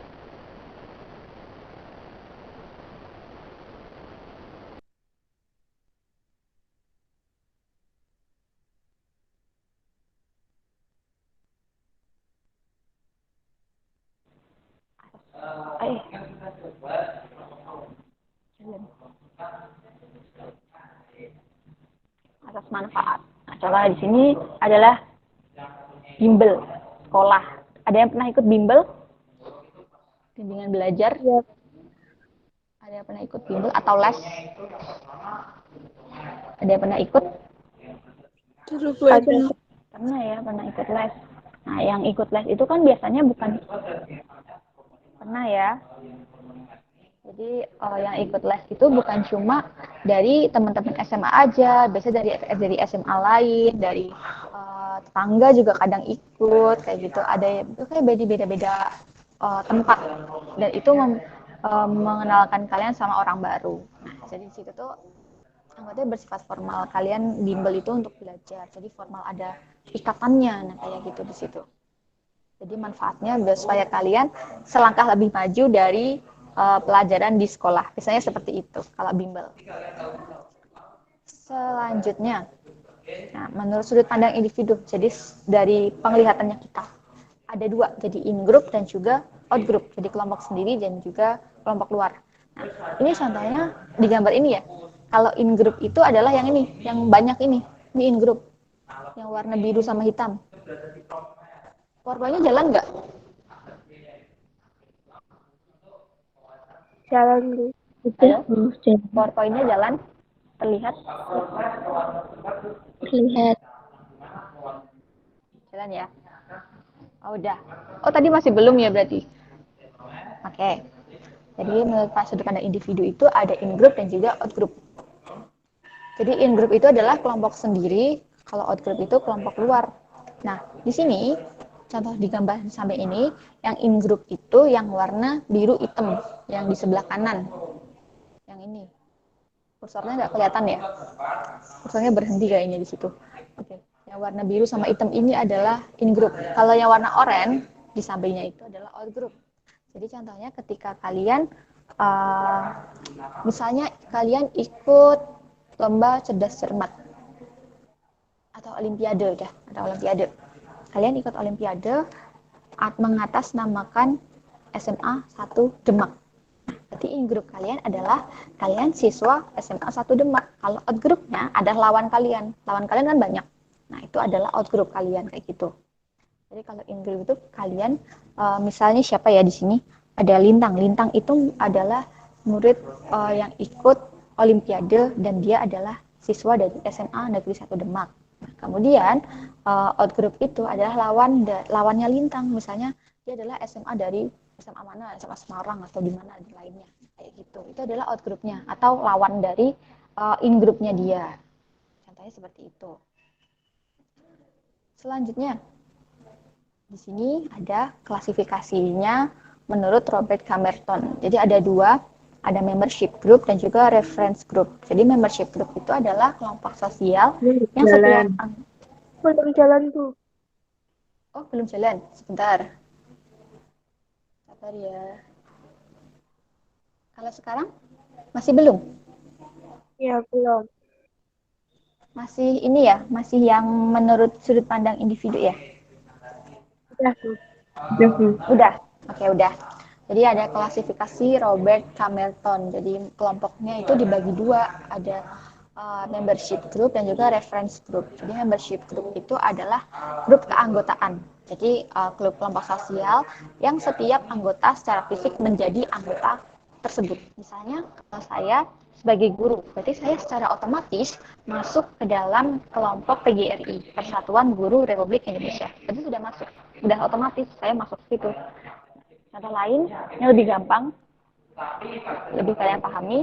Atas manfaat. Nah, contohnya di sini adalah bimbel sekolah. Ada yang pernah ikut bimbel? Bimbingan belajar? Ya. Ada yang pernah ikut bimbel atau les? Ada yang pernah ikut? Dulu Bu ada. Pernah ya, pernah ikut les. Nah, yang ikut les itu kan biasanya bukan pernah ya. Jadi yang ikut les itu bukan cuma dari teman-teman SMA aja, biasanya dari SMA lain, dari tetangga juga kadang ikut kayak gitu. Ada itu kayak beda-beda tempat dan itu mengenalkan kalian sama orang baru. Nah, jadi di situ tuh anggotanya bersifat formal. Kalian bimbel itu untuk belajar, jadi formal ada ikatannya, nah kayak gitu di situ. Jadi manfaatnya biar supaya kalian selangkah lebih maju dari pelajaran di sekolah. Misalnya seperti itu kalau bimbel. Selanjutnya, nah, menurut sudut pandang individu, jadi dari penglihatannya kita ada dua, jadi in group dan juga out group, jadi kelompok sendiri dan juga kelompok luar. Nah, ini contohnya di gambar ini ya. Kalau in group itu adalah yang ini, yang banyak ini in group, yang warna biru sama hitam. PowerPoint-nya jalan nggak? Jalan Bu. Udah, PowerPoint-nya jalan? Terlihat? Terlihat. Jalan ya? Oh, udah. Oh, tadi masih belum ya berarti? Oke. Jadi menurut sudut pandang individu itu ada in group dan juga out group. Jadi in group itu adalah kelompok sendiri, kalau out group itu kelompok luar. Nah, di sini contoh di gambar samping ini, yang in group itu yang warna biru hitam, yang di sebelah kanan. Yang ini. Kursornya nggak kelihatan ya? Kursornya berhenti kayaknya di situ. Oke. Yang warna biru sama hitam ini adalah in group. Kalau yang warna oranye di sampingnya itu adalah out group. Jadi contohnya ketika kalian misalnya kalian ikut lomba cerdas cermat atau olimpiade udah, ada olimpiade. Kalian ikut olimpiade mengatasnamakan SMA 1 Demak. Berarti in group kalian adalah kalian siswa SMA 1 Demak. Kalau out groupnya adalah lawan kalian. Lawan kalian kan banyak. Nah, itu adalah out group kalian kayak gitu. Jadi kalau in group itu kalian misalnya siapa ya di sini? Ada Lintang. Lintang itu adalah murid yang ikut olimpiade dan dia adalah siswa dari SMA Negeri 1 Demak. Nah, kemudian out group itu adalah lawannya Lintang. Misalnya dia adalah SMA dari SMA mana, SMA Semarang atau di mana di lainnya kayak gitu. Itu adalah out groupnya atau lawan dari in groupnya dia. Contohnya seperti itu. Selanjutnya Di sini ada klasifikasinya menurut Robert Camerton. Jadi ada dua, ada membership group dan juga reference group. Jadi membership group itu adalah kelompok sosial yang setiap Belum jalan tuh. oh belum jalan, sebentar. Sabar ya. Kalau sekarang masih belum? Ya, belum. Masih ini ya, masih yang menurut sudut pandang individu ya? Udah tuh. Udah. Oke, udah. Jadi ada klasifikasi Robert Camerton. Jadi kelompoknya itu dibagi dua, ada membership group dan juga reference group. Jadi membership group itu adalah grup keanggotaan. Jadi klub kelompok sosial yang setiap anggota secara fisik menjadi anggota tersebut. Misalnya kalau saya sebagai guru, berarti saya secara otomatis masuk ke dalam kelompok PGRI, Persatuan Guru Republik Indonesia. Jadi sudah masuk, sudah otomatis saya masuk ke situ. Contoh lain yang lebih gampang, lebih kalian pahami,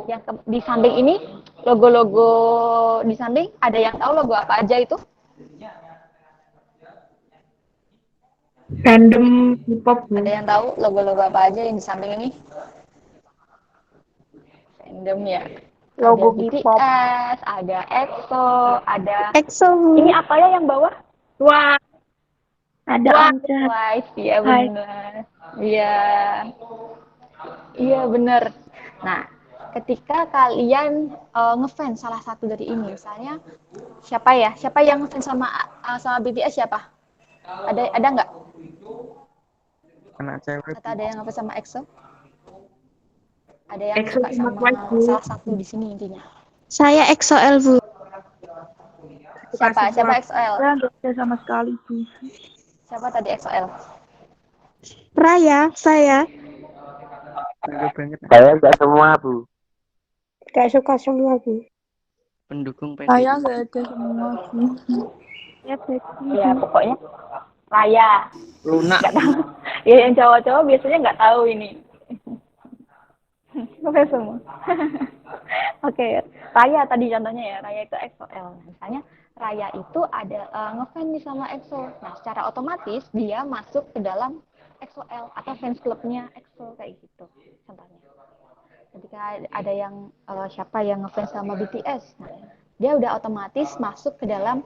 yang di samping ini logo-logo di samping, ada yang tahu logo apa aja itu? Random K-pop. Ada yang tahu logo-logo apa aja yang di samping ini? Random ya. Logo Ada K-pop. BTS, ada EXO, ada EXO. ini apa ya yang bawah? Wah, Ada Onca. Twice, iya benar. Iya. Iya benar. Nah, ketika kalian ngefans salah satu dari ini, misalnya siapa ya? Siapa yang ngefans sama BTS siapa? Ada nggak? Anak cewek. Atau ada yang ngefans sama EXO? Ada yang EXO suka sama sama Twice, Bu. salah satu di sini intinya. Saya EXO-L, Bu. Siapa? Siapa EXO-L? Ya, nggak ada sama sekali, Bu. Siapa tadi EXO-L? Raya, saya. Enggak banget. Saya enggak semua, Bu. Gak suka semua, Bu. Pendukung PDI. Saya nggak ada semua, Bu. Ya pokoknya Raya. Lunak. Nggak tahu. Ya yang cowok-cowok biasanya nggak tahu ini. Oke semua. Oke, Raya tadi contohnya ya, Raya itu EXO-L. Misalnya Raya itu ada ngefans nih sama EXO. Nah, secara otomatis dia masuk ke dalam EXO-L atau fans clubnya EXO kayak gitu. Contohnya. Ketika ada yang siapa yang ngefans sama BTS, nah, dia udah otomatis masuk ke dalam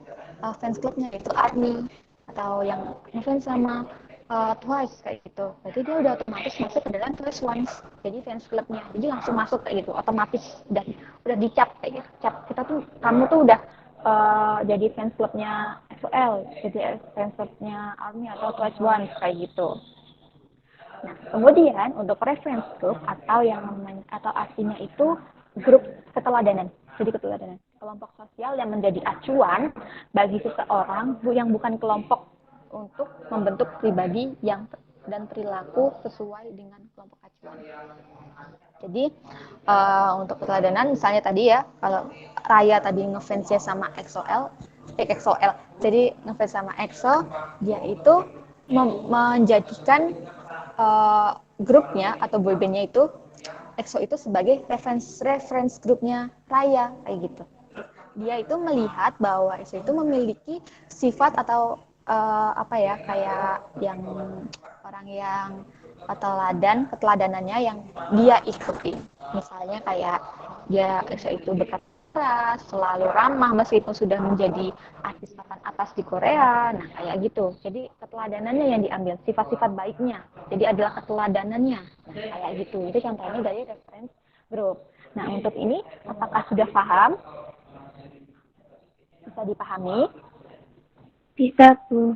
fans clubnya itu ARMY atau yang ngefans sama Twice kayak gitu. Berarti dia udah otomatis masuk ke dalam Twice Once. Jadi fans clubnya. Jadi langsung masuk kayak gitu, otomatis udah dicap kayak gitu. Cap kita tuh kamu tuh udah jadi fans clubnya EXO-L, jadi fans clubnya ARMY atau Twice Once kayak gitu. Nah, kemudian untuk reference group atau yang atau artinya itu grup keteladanan. Jadi keteladanan, kelompok sosial yang menjadi acuan bagi seseorang yang bukan kelompok untuk membentuk pribadi yang dan perilaku sesuai dengan kelompok acuan. Jadi untuk keteladanan misalnya tadi ya, kalau Raya tadi ngefansnya sama EXO-L, jadi ngefans sama EXO, dia itu menjadikan grupnya atau boybandnya itu EXO itu sebagai reference grupnya Raya kayak gitu. Dia itu melihat bahwa EXO itu memiliki sifat atau apa ya kayak yang orang yang keteladanannya yang dia ikuti. Misalnya kayak dia EXO itu berkata keras, selalu ramah meskipun sudah menjadi artis papan atas di Korea. Nah, kayak gitu. Jadi keteladanannya yang diambil, sifat-sifat baiknya. Jadi adalah keteladanannya. Nah, kayak gitu. Itu contohnya dari reference group. Nah, untuk ini apakah sudah paham? Bisa dipahami? Bisa, Bu.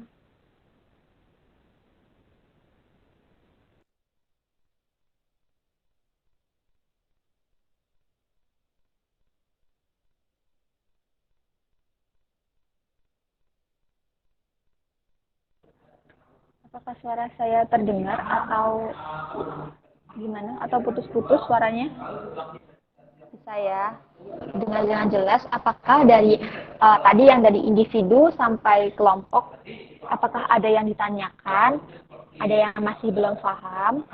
Apakah suara saya terdengar atau gimana? Atau putus-putus suaranya? Bisa ya. Dengar dengan jelas. Apakah dari tadi yang dari individu sampai kelompok, apakah ada yang ditanyakan? Ada yang masih belum paham?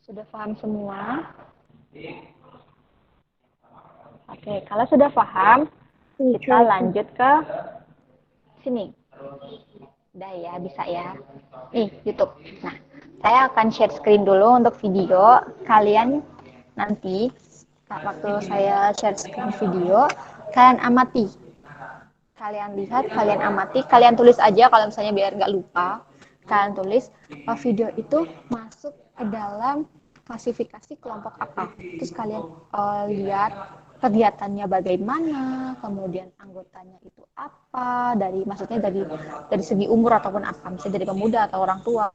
Sudah paham semua? Oke, kalau sudah paham, kita lanjut ke sini. Udah ya, bisa ya. Nih, YouTube. Nah, saya akan share screen dulu untuk video. Kalian nanti, waktu saya share screen video, kalian amati. Kalian lihat, kalian amati, kalian tulis aja kalau misalnya biar nggak lupa. Kalian tulis video itu masuk ke dalam klasifikasi kelompok apa. Terus kalian lihat kegiatannya bagaimana, kemudian anggotanya itu apa, maksudnya dari segi umur ataupun apa, misalnya dari pemuda atau orang tua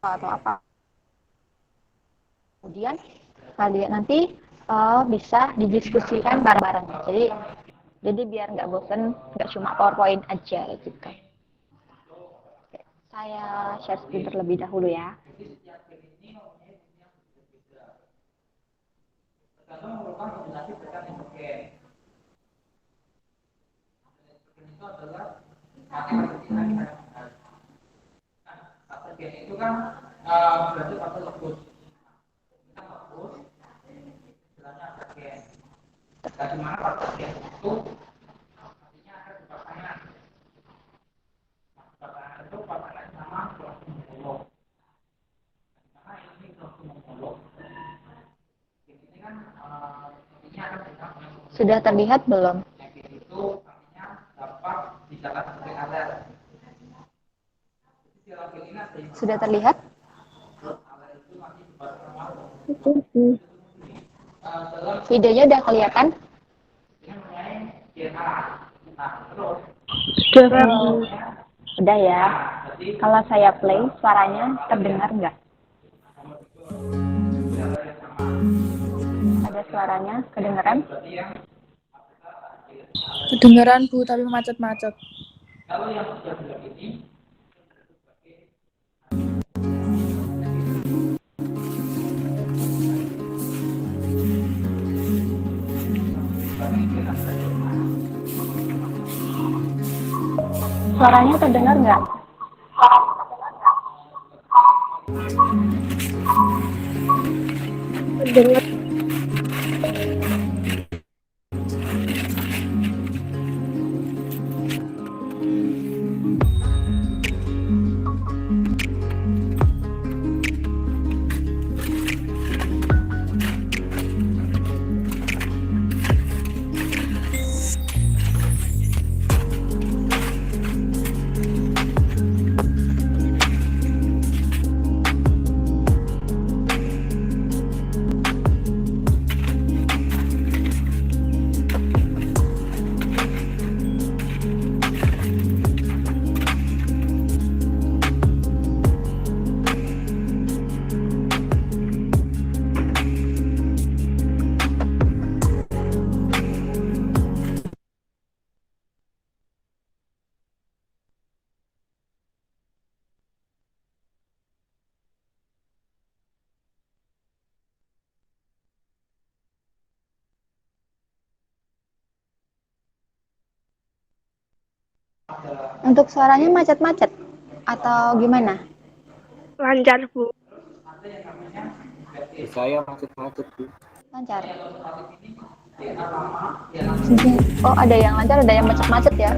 atau apa. Kemudian kalian nanti bisa didiskusikan bareng-bareng. Jadi biar nggak bosen, nggak cuma PowerPoint aja gitu. Oke, saya share screen terlebih dahulu ya. Itu kan berarti patut fokus. Kita fokus, istilahnya bagian. Dari mana bagian itu artinya ada di pasangan. Pasangan itu pasangan sama kelompok homolog. Karena ini kelompok homolog. Ini kan artinya ada di Sudah terlihat belum? itu artinya dapat dicatat sebagai aler. Sudah terlihat? Videonya udah kelihatan? Sudah. Udah ya. Kalau saya play, suaranya terdengar nggak? Ada suaranya? Kedengeran? Kedengeran Bu, tapi macet-macet. Suaranya terdengar nggak? Dengar. Untuk suaranya macet-macet atau gimana? Lancar, Bu. Saya macet-macet, Bu. Lancar. Oh, ada yang lancar, ada yang macet-macet ya.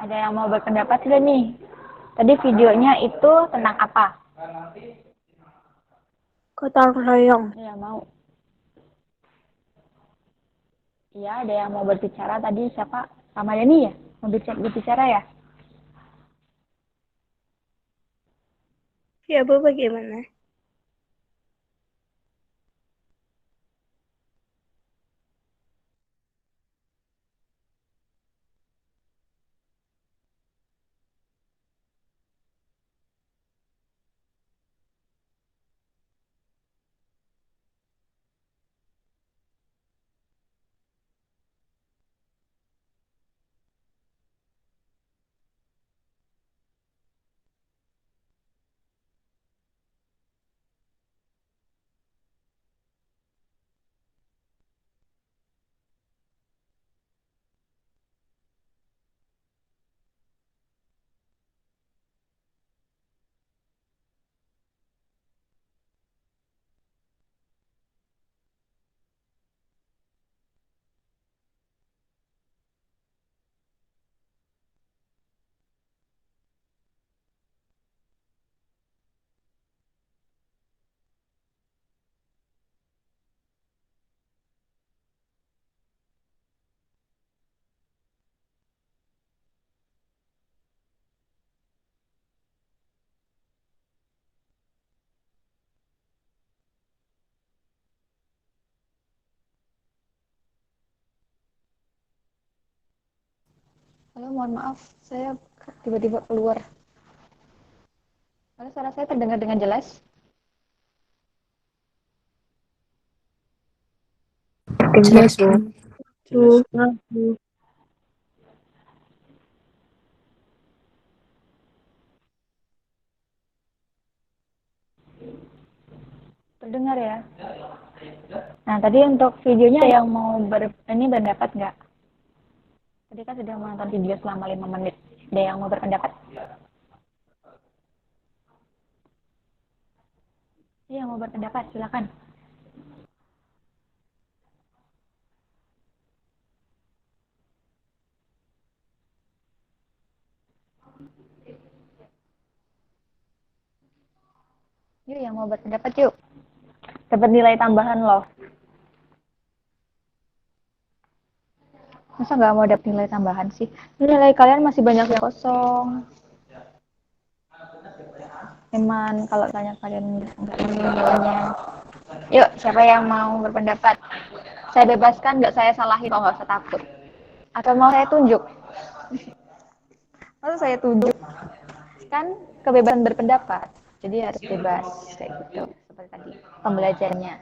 Ada yang mau berpendapat sudah nih? Tadi videonya itu tentang apa? Gotong royong. Ada yang mau? Iya, ada yang mau berbicara tadi siapa? Ramadhani ya? Mau berbicara ya? Ya, Bu, bagaimana? Halo, mohon maaf, saya tiba-tiba keluar. Halo, suara saya terdengar dengan jelas? Jelas, Bu. Bu. Terdengar ya? Nah, tadi untuk videonya yang mau ini berpendapat nggak? Tadi kan sudah menonton video selama 5 menit. Ada yang mau berpendapat? Iya, yang mau berpendapat, silakan. Yuk, yang mau berpendapat yuk. Dapat nilai tambahan loh. Masa nggak mau dapat nilai tambahan sih? Nilai kalian masih banyak yang kosong. Emang kalau tanya kalian nggak tahu nilainya. Yuk, siapa yang mau berpendapat? Saya bebaskan, nggak saya salahin, kalau nggak usah takut. Atau mau saya tunjuk? Masa saya tunjuk? Kan kebebasan berpendapat. Jadi harus bebas, kayak gitu. Seperti tadi, pembelajarnya.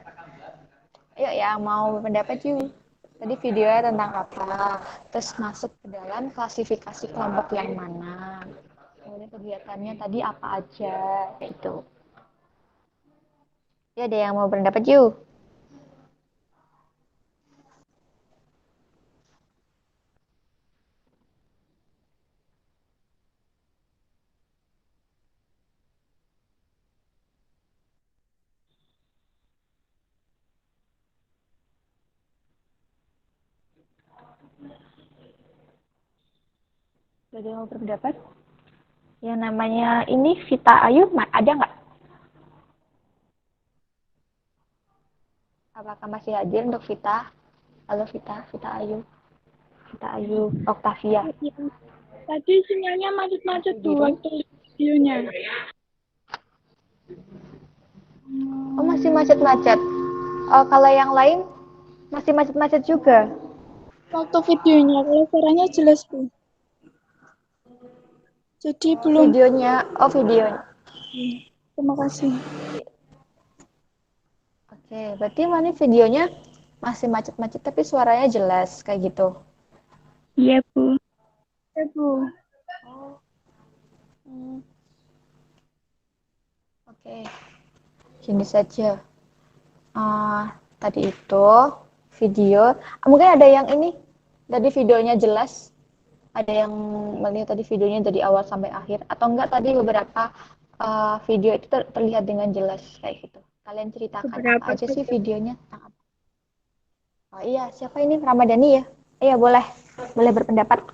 Yuk, yang mau berpendapat yuk. Tadi videonya tentang apa? Terus masuk ke dalam klasifikasi kelompok yang mana? Kemudian kegiatannya tadi apa aja? Kayak itu. Ya, ada yang mau berpendapat yuk. Ada yang mau berpendapat? Yang namanya ini Vita Ayu, ada nggak? Apakah masih hadir untuk Vita? Halo Vita, Vita Ayu, Octavia. Tadi sinyalnya macet-macet tuh waktu videonya. Oh, masih macet-macet. Oh, kalau yang lain masih macet-macet juga. Waktu videonya, kalau suaranya jelas, Bu. Jadi belum. Videonya, oh videonya. Terima kasih. Oke, berarti mana videonya masih macet-macet tapi suaranya jelas kayak gitu. Iya, Bu. Iya, Bu. Oke, gini saja. Tadi itu video, mungkin ada yang ini, tadi videonya jelas, ada yang melihat tadi videonya dari awal sampai akhir, atau enggak tadi beberapa video itu terlihat dengan jelas kayak gitu. Kalian ceritakan Beberapa apa aja sih saja. videonya tentang apa? Oh iya, siapa ini? Ramadhani ya? Iya, boleh berpendapat.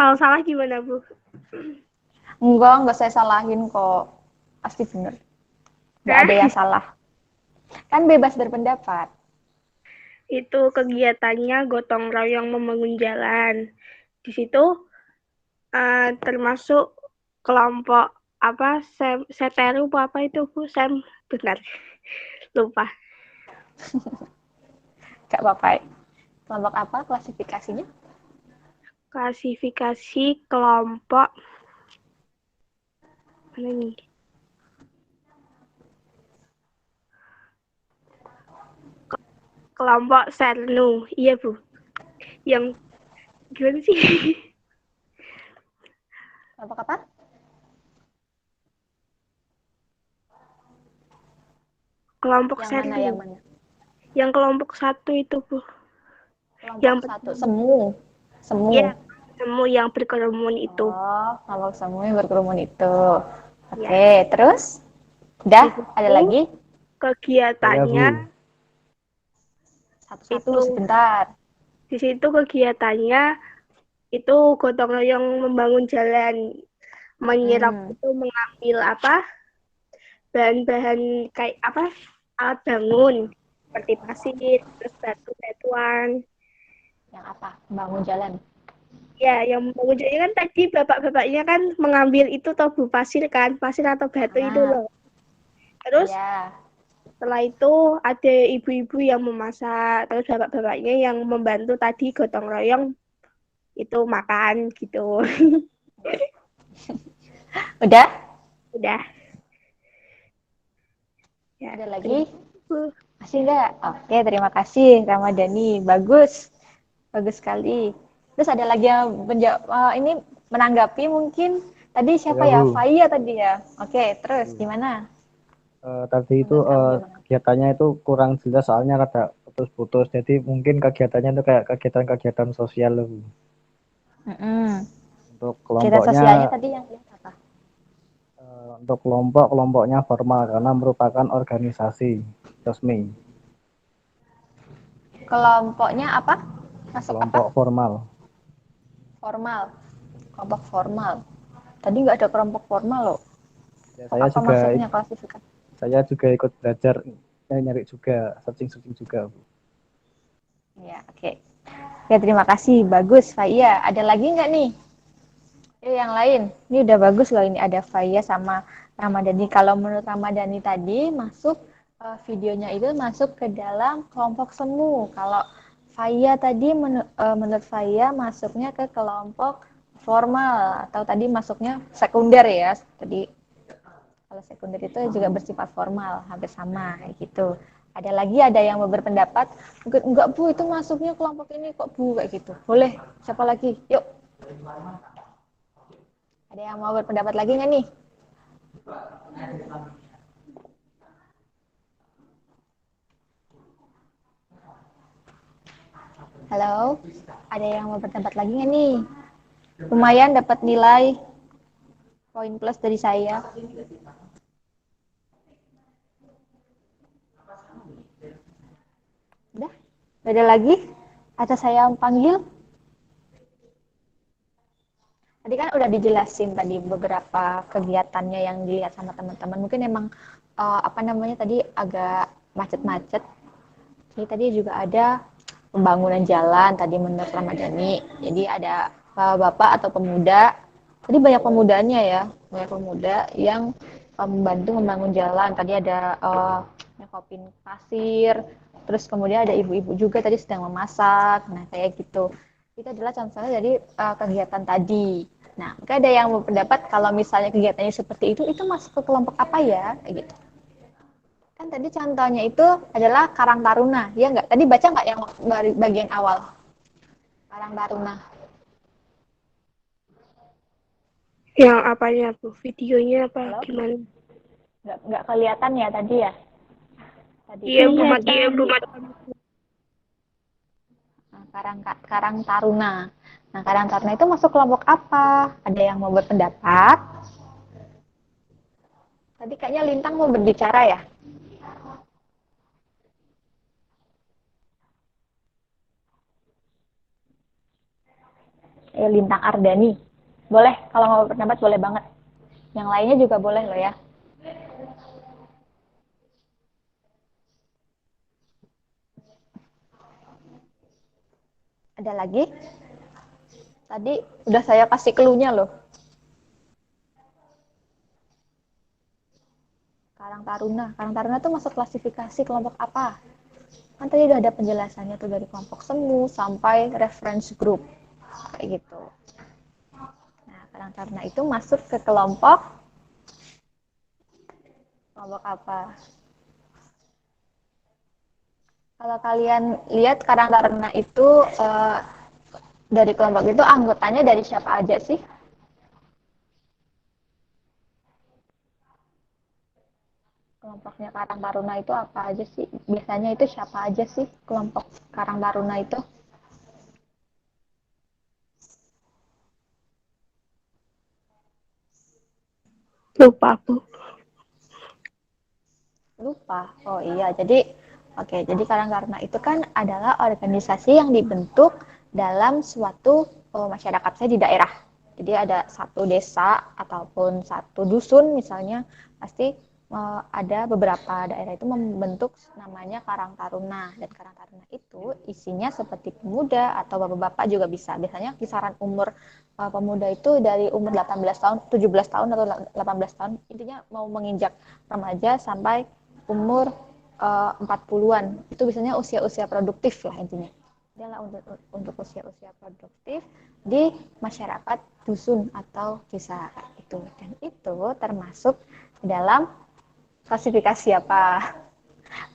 Kalau salah gimana, Bu? Enggak saya salahin kok. Pasti bener. Nggak Hah? ada yang salah. Kan bebas berpendapat. Itu kegiatannya gotong royong membangun jalan. Di situ termasuk kelompok apa seteru apa itu Bu? Benar. Lupa. Gak apa-apa. Kelompok apa klasifikasinya? Klasifikasi kelompok mana nih? Kelompok Sernu. Iya, Bu. Yang gimana sih? Kelompok apa? Kelompok Yang Sernu. mana yang mana? Yang kelompok 1 itu, Bu. Kelompok Yang 1. Semu. Semu. Ya, semu yang berkerumun itu. Oh, kelompok semu yang berkerumun itu. Ya. Oke, terus? Udah, Di situ ada lagi? kegiatannya Satu-satu itu sebentar. di situ kegiatannya itu gotong royong membangun jalan, menyiram itu mengambil apa bahan-bahan kayak apa alat bangun seperti pasir, terus batu-batuan. Yang apa? Bangun jalan. Ya, yang membangun jalan kan tadi bapak-bapaknya kan mengambil itu toh Bu, pasir atau batu itu loh. Terus Ya. setelah itu ada ibu-ibu yang memasak, terus bapak-bapaknya yang membantu tadi gotong royong itu makan gitu. Udah? Udah. Ya, Ada lagi? Bu. Masih enggak? Oke, terima kasih Ramadhani. Bagus. Bagus sekali. Terus ada lagi yang ini menanggapi mungkin tadi siapa ya? Bu. Faya tadi ya. Oke, terus gimana? Tadi itu kegiatannya itu kurang jelas soalnya rada putus-putus. Jadi mungkin kegiatannya itu kayak kegiatan-kegiatan sosial loh, Bu. Kegiatan Untuk sosialnya kelompoknya tadi yang lihat apa? untuk kelompoknya formal karena merupakan organisasi resmi. Kelompoknya apa? Masuk Kelompok apa? formal. Formal. Kelompok formal. Tadi nggak ada kelompok formal loh. Ya, Apa maksudnya klasifikasi? saya juga ikut belajar nyari juga searching juga, Bu. Ya, oke. Ya, terima kasih. Bagus, Faya. Ada lagi nggak nih? Yang lain. Ini udah bagus loh. Ini ada Faya sama Ramadhani. Kalau menurut Ramadhani tadi masuk videonya itu masuk ke dalam kelompok semu. Kalau Faya tadi menurut Faya masuknya ke kelompok formal atau tadi masuknya sekunder ya. Tadi kalau sekunder itu juga bersifat formal, hampir sama kayak gitu. Ada yang mau berpendapat, enggak Bu, itu masuknya kelompok ini kok Bu, kayak gitu. Boleh, siapa lagi? Yuk. Ada yang mau berpendapat lagi nggak nih? Halo, ada yang mau berpendapat lagi nggak nih? Lumayan dapat nilai poin plus dari saya. Udah? Gak ada lagi? Atau saya panggil? Tadi kan udah dijelasin tadi beberapa kegiatannya yang dilihat sama teman-teman. Mungkin emang tadi agak macet-macet. Jadi tadi juga ada pembangunan jalan tadi menurut Ramadhani. Jadi ada bapak atau pemuda. Tadi banyak pemudanya ya, banyak pemuda yang membantu membangun jalan. Tadi ada nyekopin pasir, terus kemudian ada ibu-ibu juga tadi sedang memasak. Nah, kayak gitu. Itu adalah contohnya dari kegiatan tadi. Nah, mungkin ada yang berpendapat kalau misalnya kegiatannya seperti itu masuk ke kelompok apa ya? Kayak gitu. Kan tadi contohnya itu adalah Karang Taruna, ya nggak? Tadi baca nggak yang bagian awal? Karang Taruna. Yang apanya, Bu? Videonya apa? Halo? Gimana? Nggak kelihatan ya tadi ya? Tadi Iya, Bu. Karang Taruna. Nah, Karang Taruna itu masuk kelompok apa? Ada yang mau berpendapat? Tadi kayaknya Lintang mau berbicara ya? Lintang Ardani. Boleh, kalau mau berpendapat boleh banget. Yang lainnya juga boleh loh ya. Ada lagi? Tadi udah saya kasih clue-nya loh. Karang Taruna. Karang Taruna itu masuk klasifikasi kelompok apa? Kan tadi udah ada penjelasannya tuh dari kelompok semu sampai reference group. Kayak gitu. Nah, Karang Taruna itu masuk ke kelompok apa? Kalau kalian lihat Karang Taruna itu dari kelompok itu anggotanya dari siapa aja sih? Kelompoknya Karang Taruna itu apa aja sih? Biasanya itu siapa aja sih kelompok Karang Taruna itu? Lupa, Bu. Lupa. Oh iya, jadi Karang Taruna itu kan adalah organisasi yang dibentuk dalam suatu masyarakat saya di daerah. Jadi ada satu desa ataupun satu dusun misalnya, pasti ada beberapa daerah itu membentuk namanya Karang Taruna, dan Karang Taruna itu isinya seperti pemuda atau bapak-bapak juga bisa. Biasanya kisaran umur pemuda itu dari umur 18 tahun, 17 tahun atau 18 tahun, intinya mau menginjak remaja sampai umur 40-an. Itu biasanya usia-usia produktif lah intinya. Adalah untuk usia-usia produktif di masyarakat dusun atau desa itu. Dan itu termasuk dalam klasifikasi apa?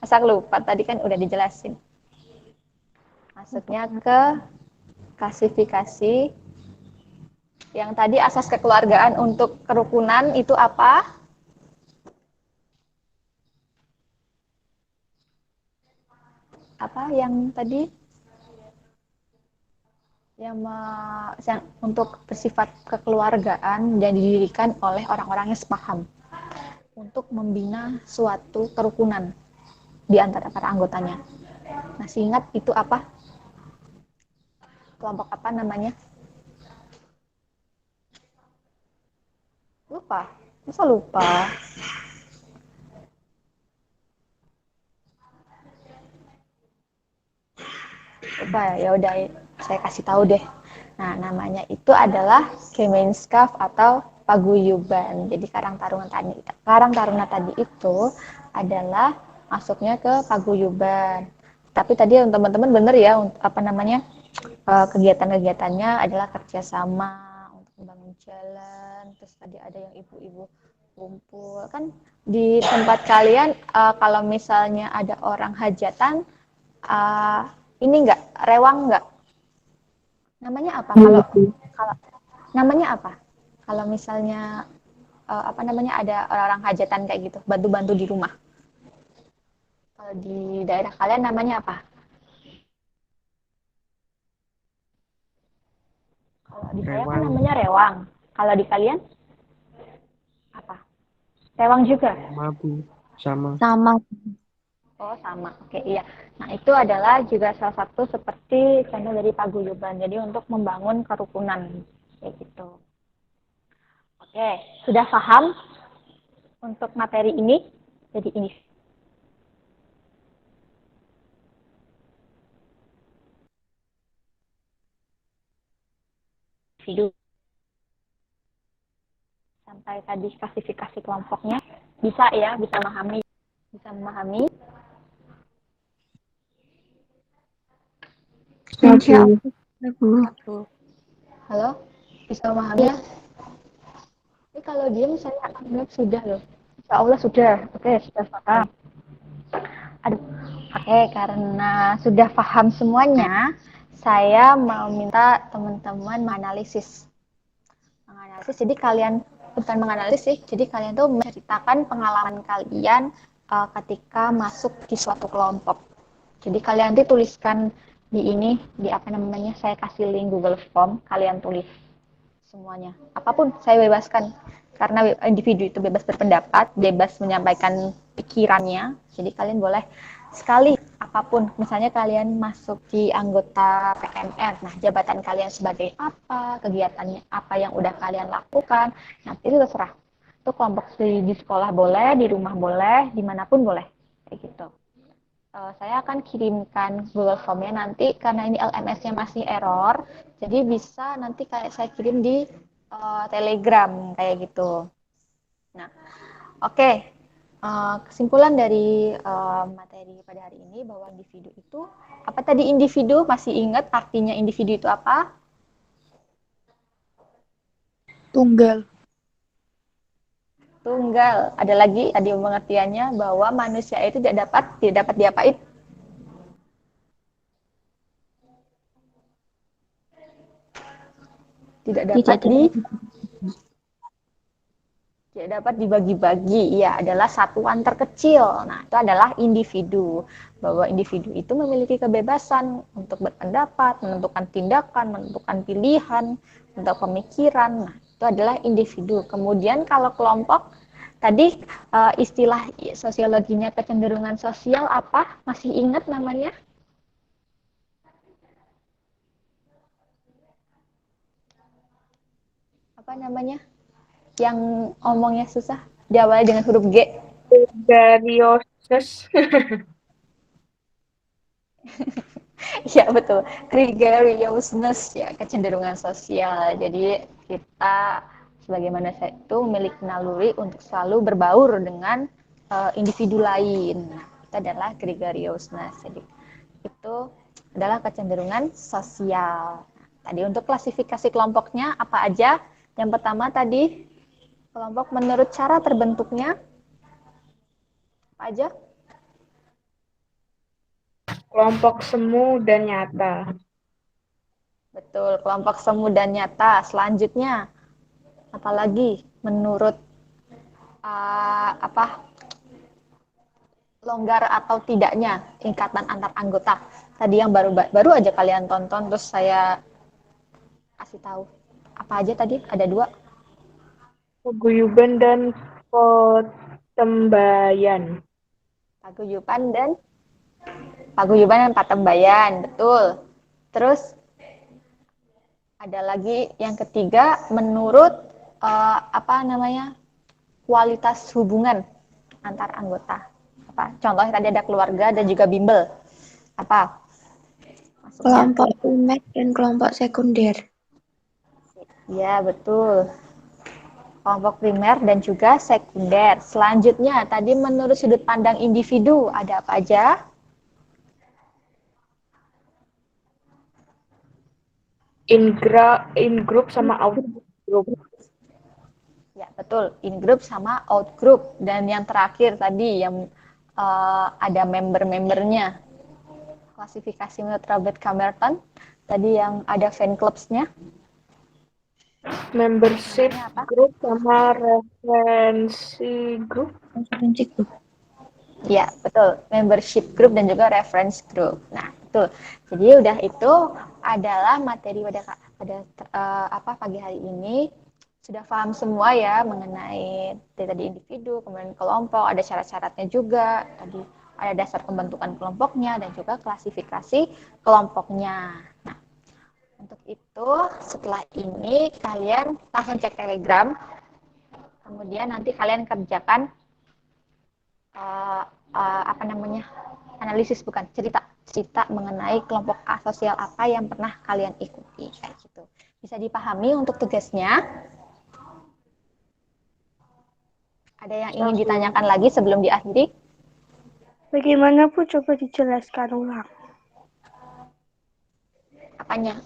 Masa lupa, tadi kan udah dijelasin. Masuknya ke klasifikasi yang tadi asas kekeluargaan untuk kerukunan itu apa? Apa yang tadi? Yang untuk bersifat kekeluargaan dan didirikan oleh orang-orang yang sepaham untuk membina suatu kerukunan di antara para anggotanya. Masih ingat itu apa? Kelompok apa namanya? Lupa. Masa lupa? Lupa ya udah saya kasih tahu deh. Nah, namanya itu adalah Kemenskaf atau paguyuban. Jadi Karang Taruna tadi itu adalah masuknya ke paguyuban. Tapi tadi teman-teman benar ya, apa namanya, kegiatan-kegiatannya adalah kerjasama untuk membangun jalan. Terus tadi ada yang ibu-ibu kumpul. Kan di tempat kalian kalau misalnya ada orang hajatan, ini enggak, rewang enggak? Namanya apa? Kalau namanya apa? Kalau misalnya apa namanya, ada orang-orang hajatan kayak gitu, bantu-bantu di rumah. Kalau di daerah kalian namanya apa? Kalau di saya kan namanya rewang. Kalau di kalian apa? Rewang juga? Sama. Oh, sama. Oke, iya. Nah, itu adalah juga salah satu seperti contoh dari paguyuban. Jadi untuk membangun kerukunan kayak gitu. Oke, sudah paham untuk materi ini? Jadi ini video sampai tadi klasifikasi kelompoknya bisa ya, bisa memahami. Halo, bisa memahami ya? Ini kalau diam saya anggap sudah loh. Insya Allah sudah. Oke, sudah paham. Aduh, oke, karena sudah paham semuanya, saya mau minta teman-teman menganalisis. Jadi kalian bukan menganalisis sih, jadi kalian tuh menceritakan pengalaman kalian ketika masuk di suatu kelompok. Jadi kalian tuh tuliskan di apa namanya, saya kasih link Google Form, kalian tulis semuanya. Apapun saya bebaskan, karena individu itu bebas berpendapat, bebas menyampaikan pikirannya. Jadi kalian boleh sekali apapun, misalnya kalian masuk di anggota PMR, nah jabatan kalian sebagai apa, kegiatannya apa yang udah kalian lakukan, nah itu terserah. Itu kelompok di sekolah boleh, di rumah boleh, dimanapun boleh, kayak gitu. Saya akan kirimkan Google Form-nya nanti karena ini LMS-nya masih error, jadi bisa nanti kayak saya kirim di Telegram kayak gitu. Nah, oke. Kesimpulan dari materi pada hari ini bahwa individu itu apa tadi individu? Masih ingat artinya individu itu apa? Tunggal. Tunggal. Ada lagi tadi pengertiannya bahwa manusia itu tidak dapat diapain? Tidak dapat dibagi-bagi, ya adalah satuan terkecil. Nah, itu adalah individu. Bahwa individu itu memiliki kebebasan untuk berpendapat, menentukan tindakan, menentukan pilihan, untuk pemikiran. Nah, itu adalah individu. Kemudian kalau kelompok, tadi istilah sosiologinya kecenderungan sosial apa? Masih ingat namanya? Apa namanya? Yang omongnya susah, diawali dengan huruf G. Gregariousness. Ya betul, gregariousness ya, kecenderungan sosial. Jadi kita sebagai manusia itu memiliki naluri untuk selalu berbaur dengan individu lain. Nah, itu adalah gregariousness. Jadi itu adalah kecenderungan sosial. Tadi untuk klasifikasi kelompoknya apa aja? Yang pertama tadi kelompok menurut cara terbentuknya apa aja? Kelompok semu dan nyata. Betul, kelompok semu dan nyata. Selanjutnya, apalagi menurut longgar atau tidaknya ikatan antar anggota. Tadi yang baru aja kalian tonton, terus saya kasih tahu. Apa aja tadi? Ada 2. Paguyuban dan patembayan. Paguyuban dan patembayan, betul. Terus ada lagi yang ketiga menurut kualitas hubungan antar anggota. Apa? Contohnya tadi ada keluarga dan juga bimbel. Apa? Masuknya? Kelompok primer dan kelompok sekunder. Ya, betul. Kelompok primer dan juga sekunder. Selanjutnya, tadi menurut sudut pandang individu, ada apa aja? In group sama out group. Ya, betul. In group sama out group. Dan yang terakhir tadi, yang ada member-membernya. Klasifikasi menurut Robert Camerton. Tadi yang ada fan clubs-nya. Membership group sama referensi group. Ya, betul. Membership group dan juga reference group. Nah, betul. Jadi udah itu adalah materi pada pagi hari ini. Sudah paham semua ya mengenai tadi individu, kemudian kelompok, ada syarat-syaratnya juga. Tadi ada dasar pembentukan kelompoknya dan juga klasifikasi kelompoknya. Nah, untuk itu setelah ini kalian langsung cek Telegram. Kemudian nanti kalian kerjakan analisis, bukan cerita mengenai kelompok sosial apa yang pernah kalian ikuti, kayak gitu. Bisa dipahami untuk tugasnya? Ada yang ingin ditanyakan lagi sebelum diakhiri? Bagaimana Bu? Coba dijelaskan ulang. Apanya?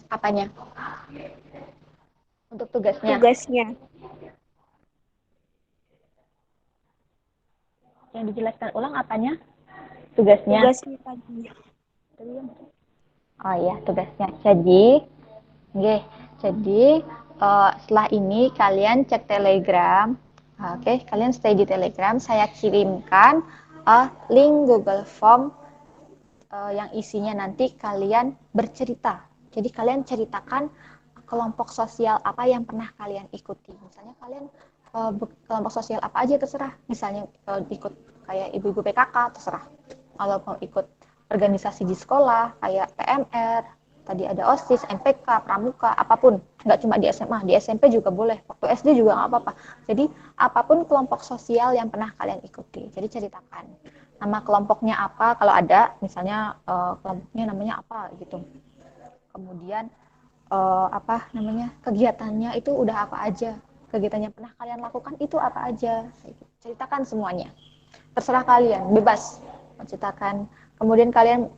Untuk tugasnya. Yang dijelaskan ulang apanya? Tugasnya tadi. Oh iya, tugasnya. Jadi setelah ini kalian cek Telegram. Oke, kalian stay di Telegram. Saya kirimkan link Google Form yang isinya nanti kalian bercerita. Jadi kalian ceritakan kelompok sosial apa yang pernah kalian ikuti. Misalnya kalian kelompok sosial apa aja terserah. Misalnya ikut kayak ibu-ibu PKK terserah. kalau mau ikut organisasi di sekolah kayak PMR, tadi ada OSIS, MPK, Pramuka, apapun. Nggak cuma di SMA, di SMP juga boleh. Waktu SD juga nggak apa-apa. Jadi apapun kelompok sosial yang pernah kalian ikuti. Jadi ceritakan nama kelompoknya apa, kalau ada, misalnya kelompoknya namanya apa gitu. Kemudian kegiatannya itu udah apa aja. Kegiatan yang pernah kalian lakukan itu apa aja. Ceritakan semuanya. Terserah kalian, bebas menceritakan. Kemudian kalian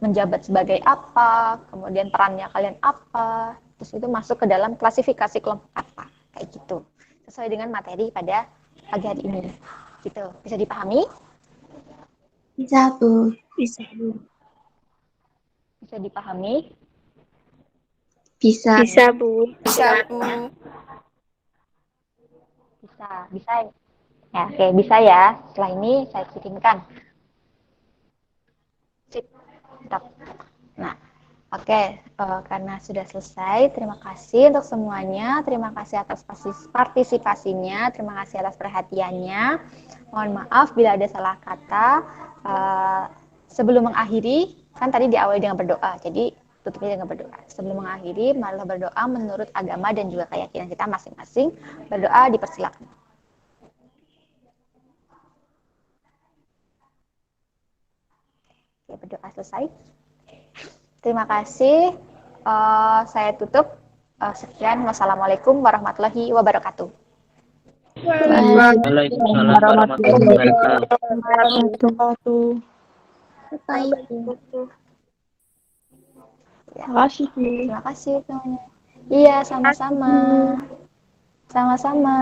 menjabat sebagai apa, kemudian perannya kalian apa, terus itu masuk ke dalam klasifikasi kelompok apa, kayak gitu. Sesuai dengan materi pada pagi hari ini. Gitu. Bisa dipahami? Bisa, Bu. Bisa, Bu. Bisa dipahami? Bisa. Bisa, Bu. Bisa, Bu. Bisa ya. Oke, bisa ya. Setelah ini saya kirimkan. Sip. Nah, oke, karena sudah selesai, terima kasih untuk semuanya. Terima kasih atas partisipasinya, terima kasih atas perhatiannya. Mohon maaf bila ada salah kata. Sebelum mengakhiri, kan tadi diawali dengan berdoa, jadi tutupnya dengan berdoa. Sebelum mengakhiri, marilah berdoa menurut agama dan juga keyakinan kita masing-masing. Berdoa dipersilakan. Oke, berdoa selesai. Terima kasih. Saya tutup. Sekian. Wassalamualaikum warahmatullahi wabarakatuh. Waalaikumsalam warahmatullahi wabarakatuh. Baik. Terima kasih, Bu. Terima kasih semuanya. Iya, sama-sama. Sama-sama.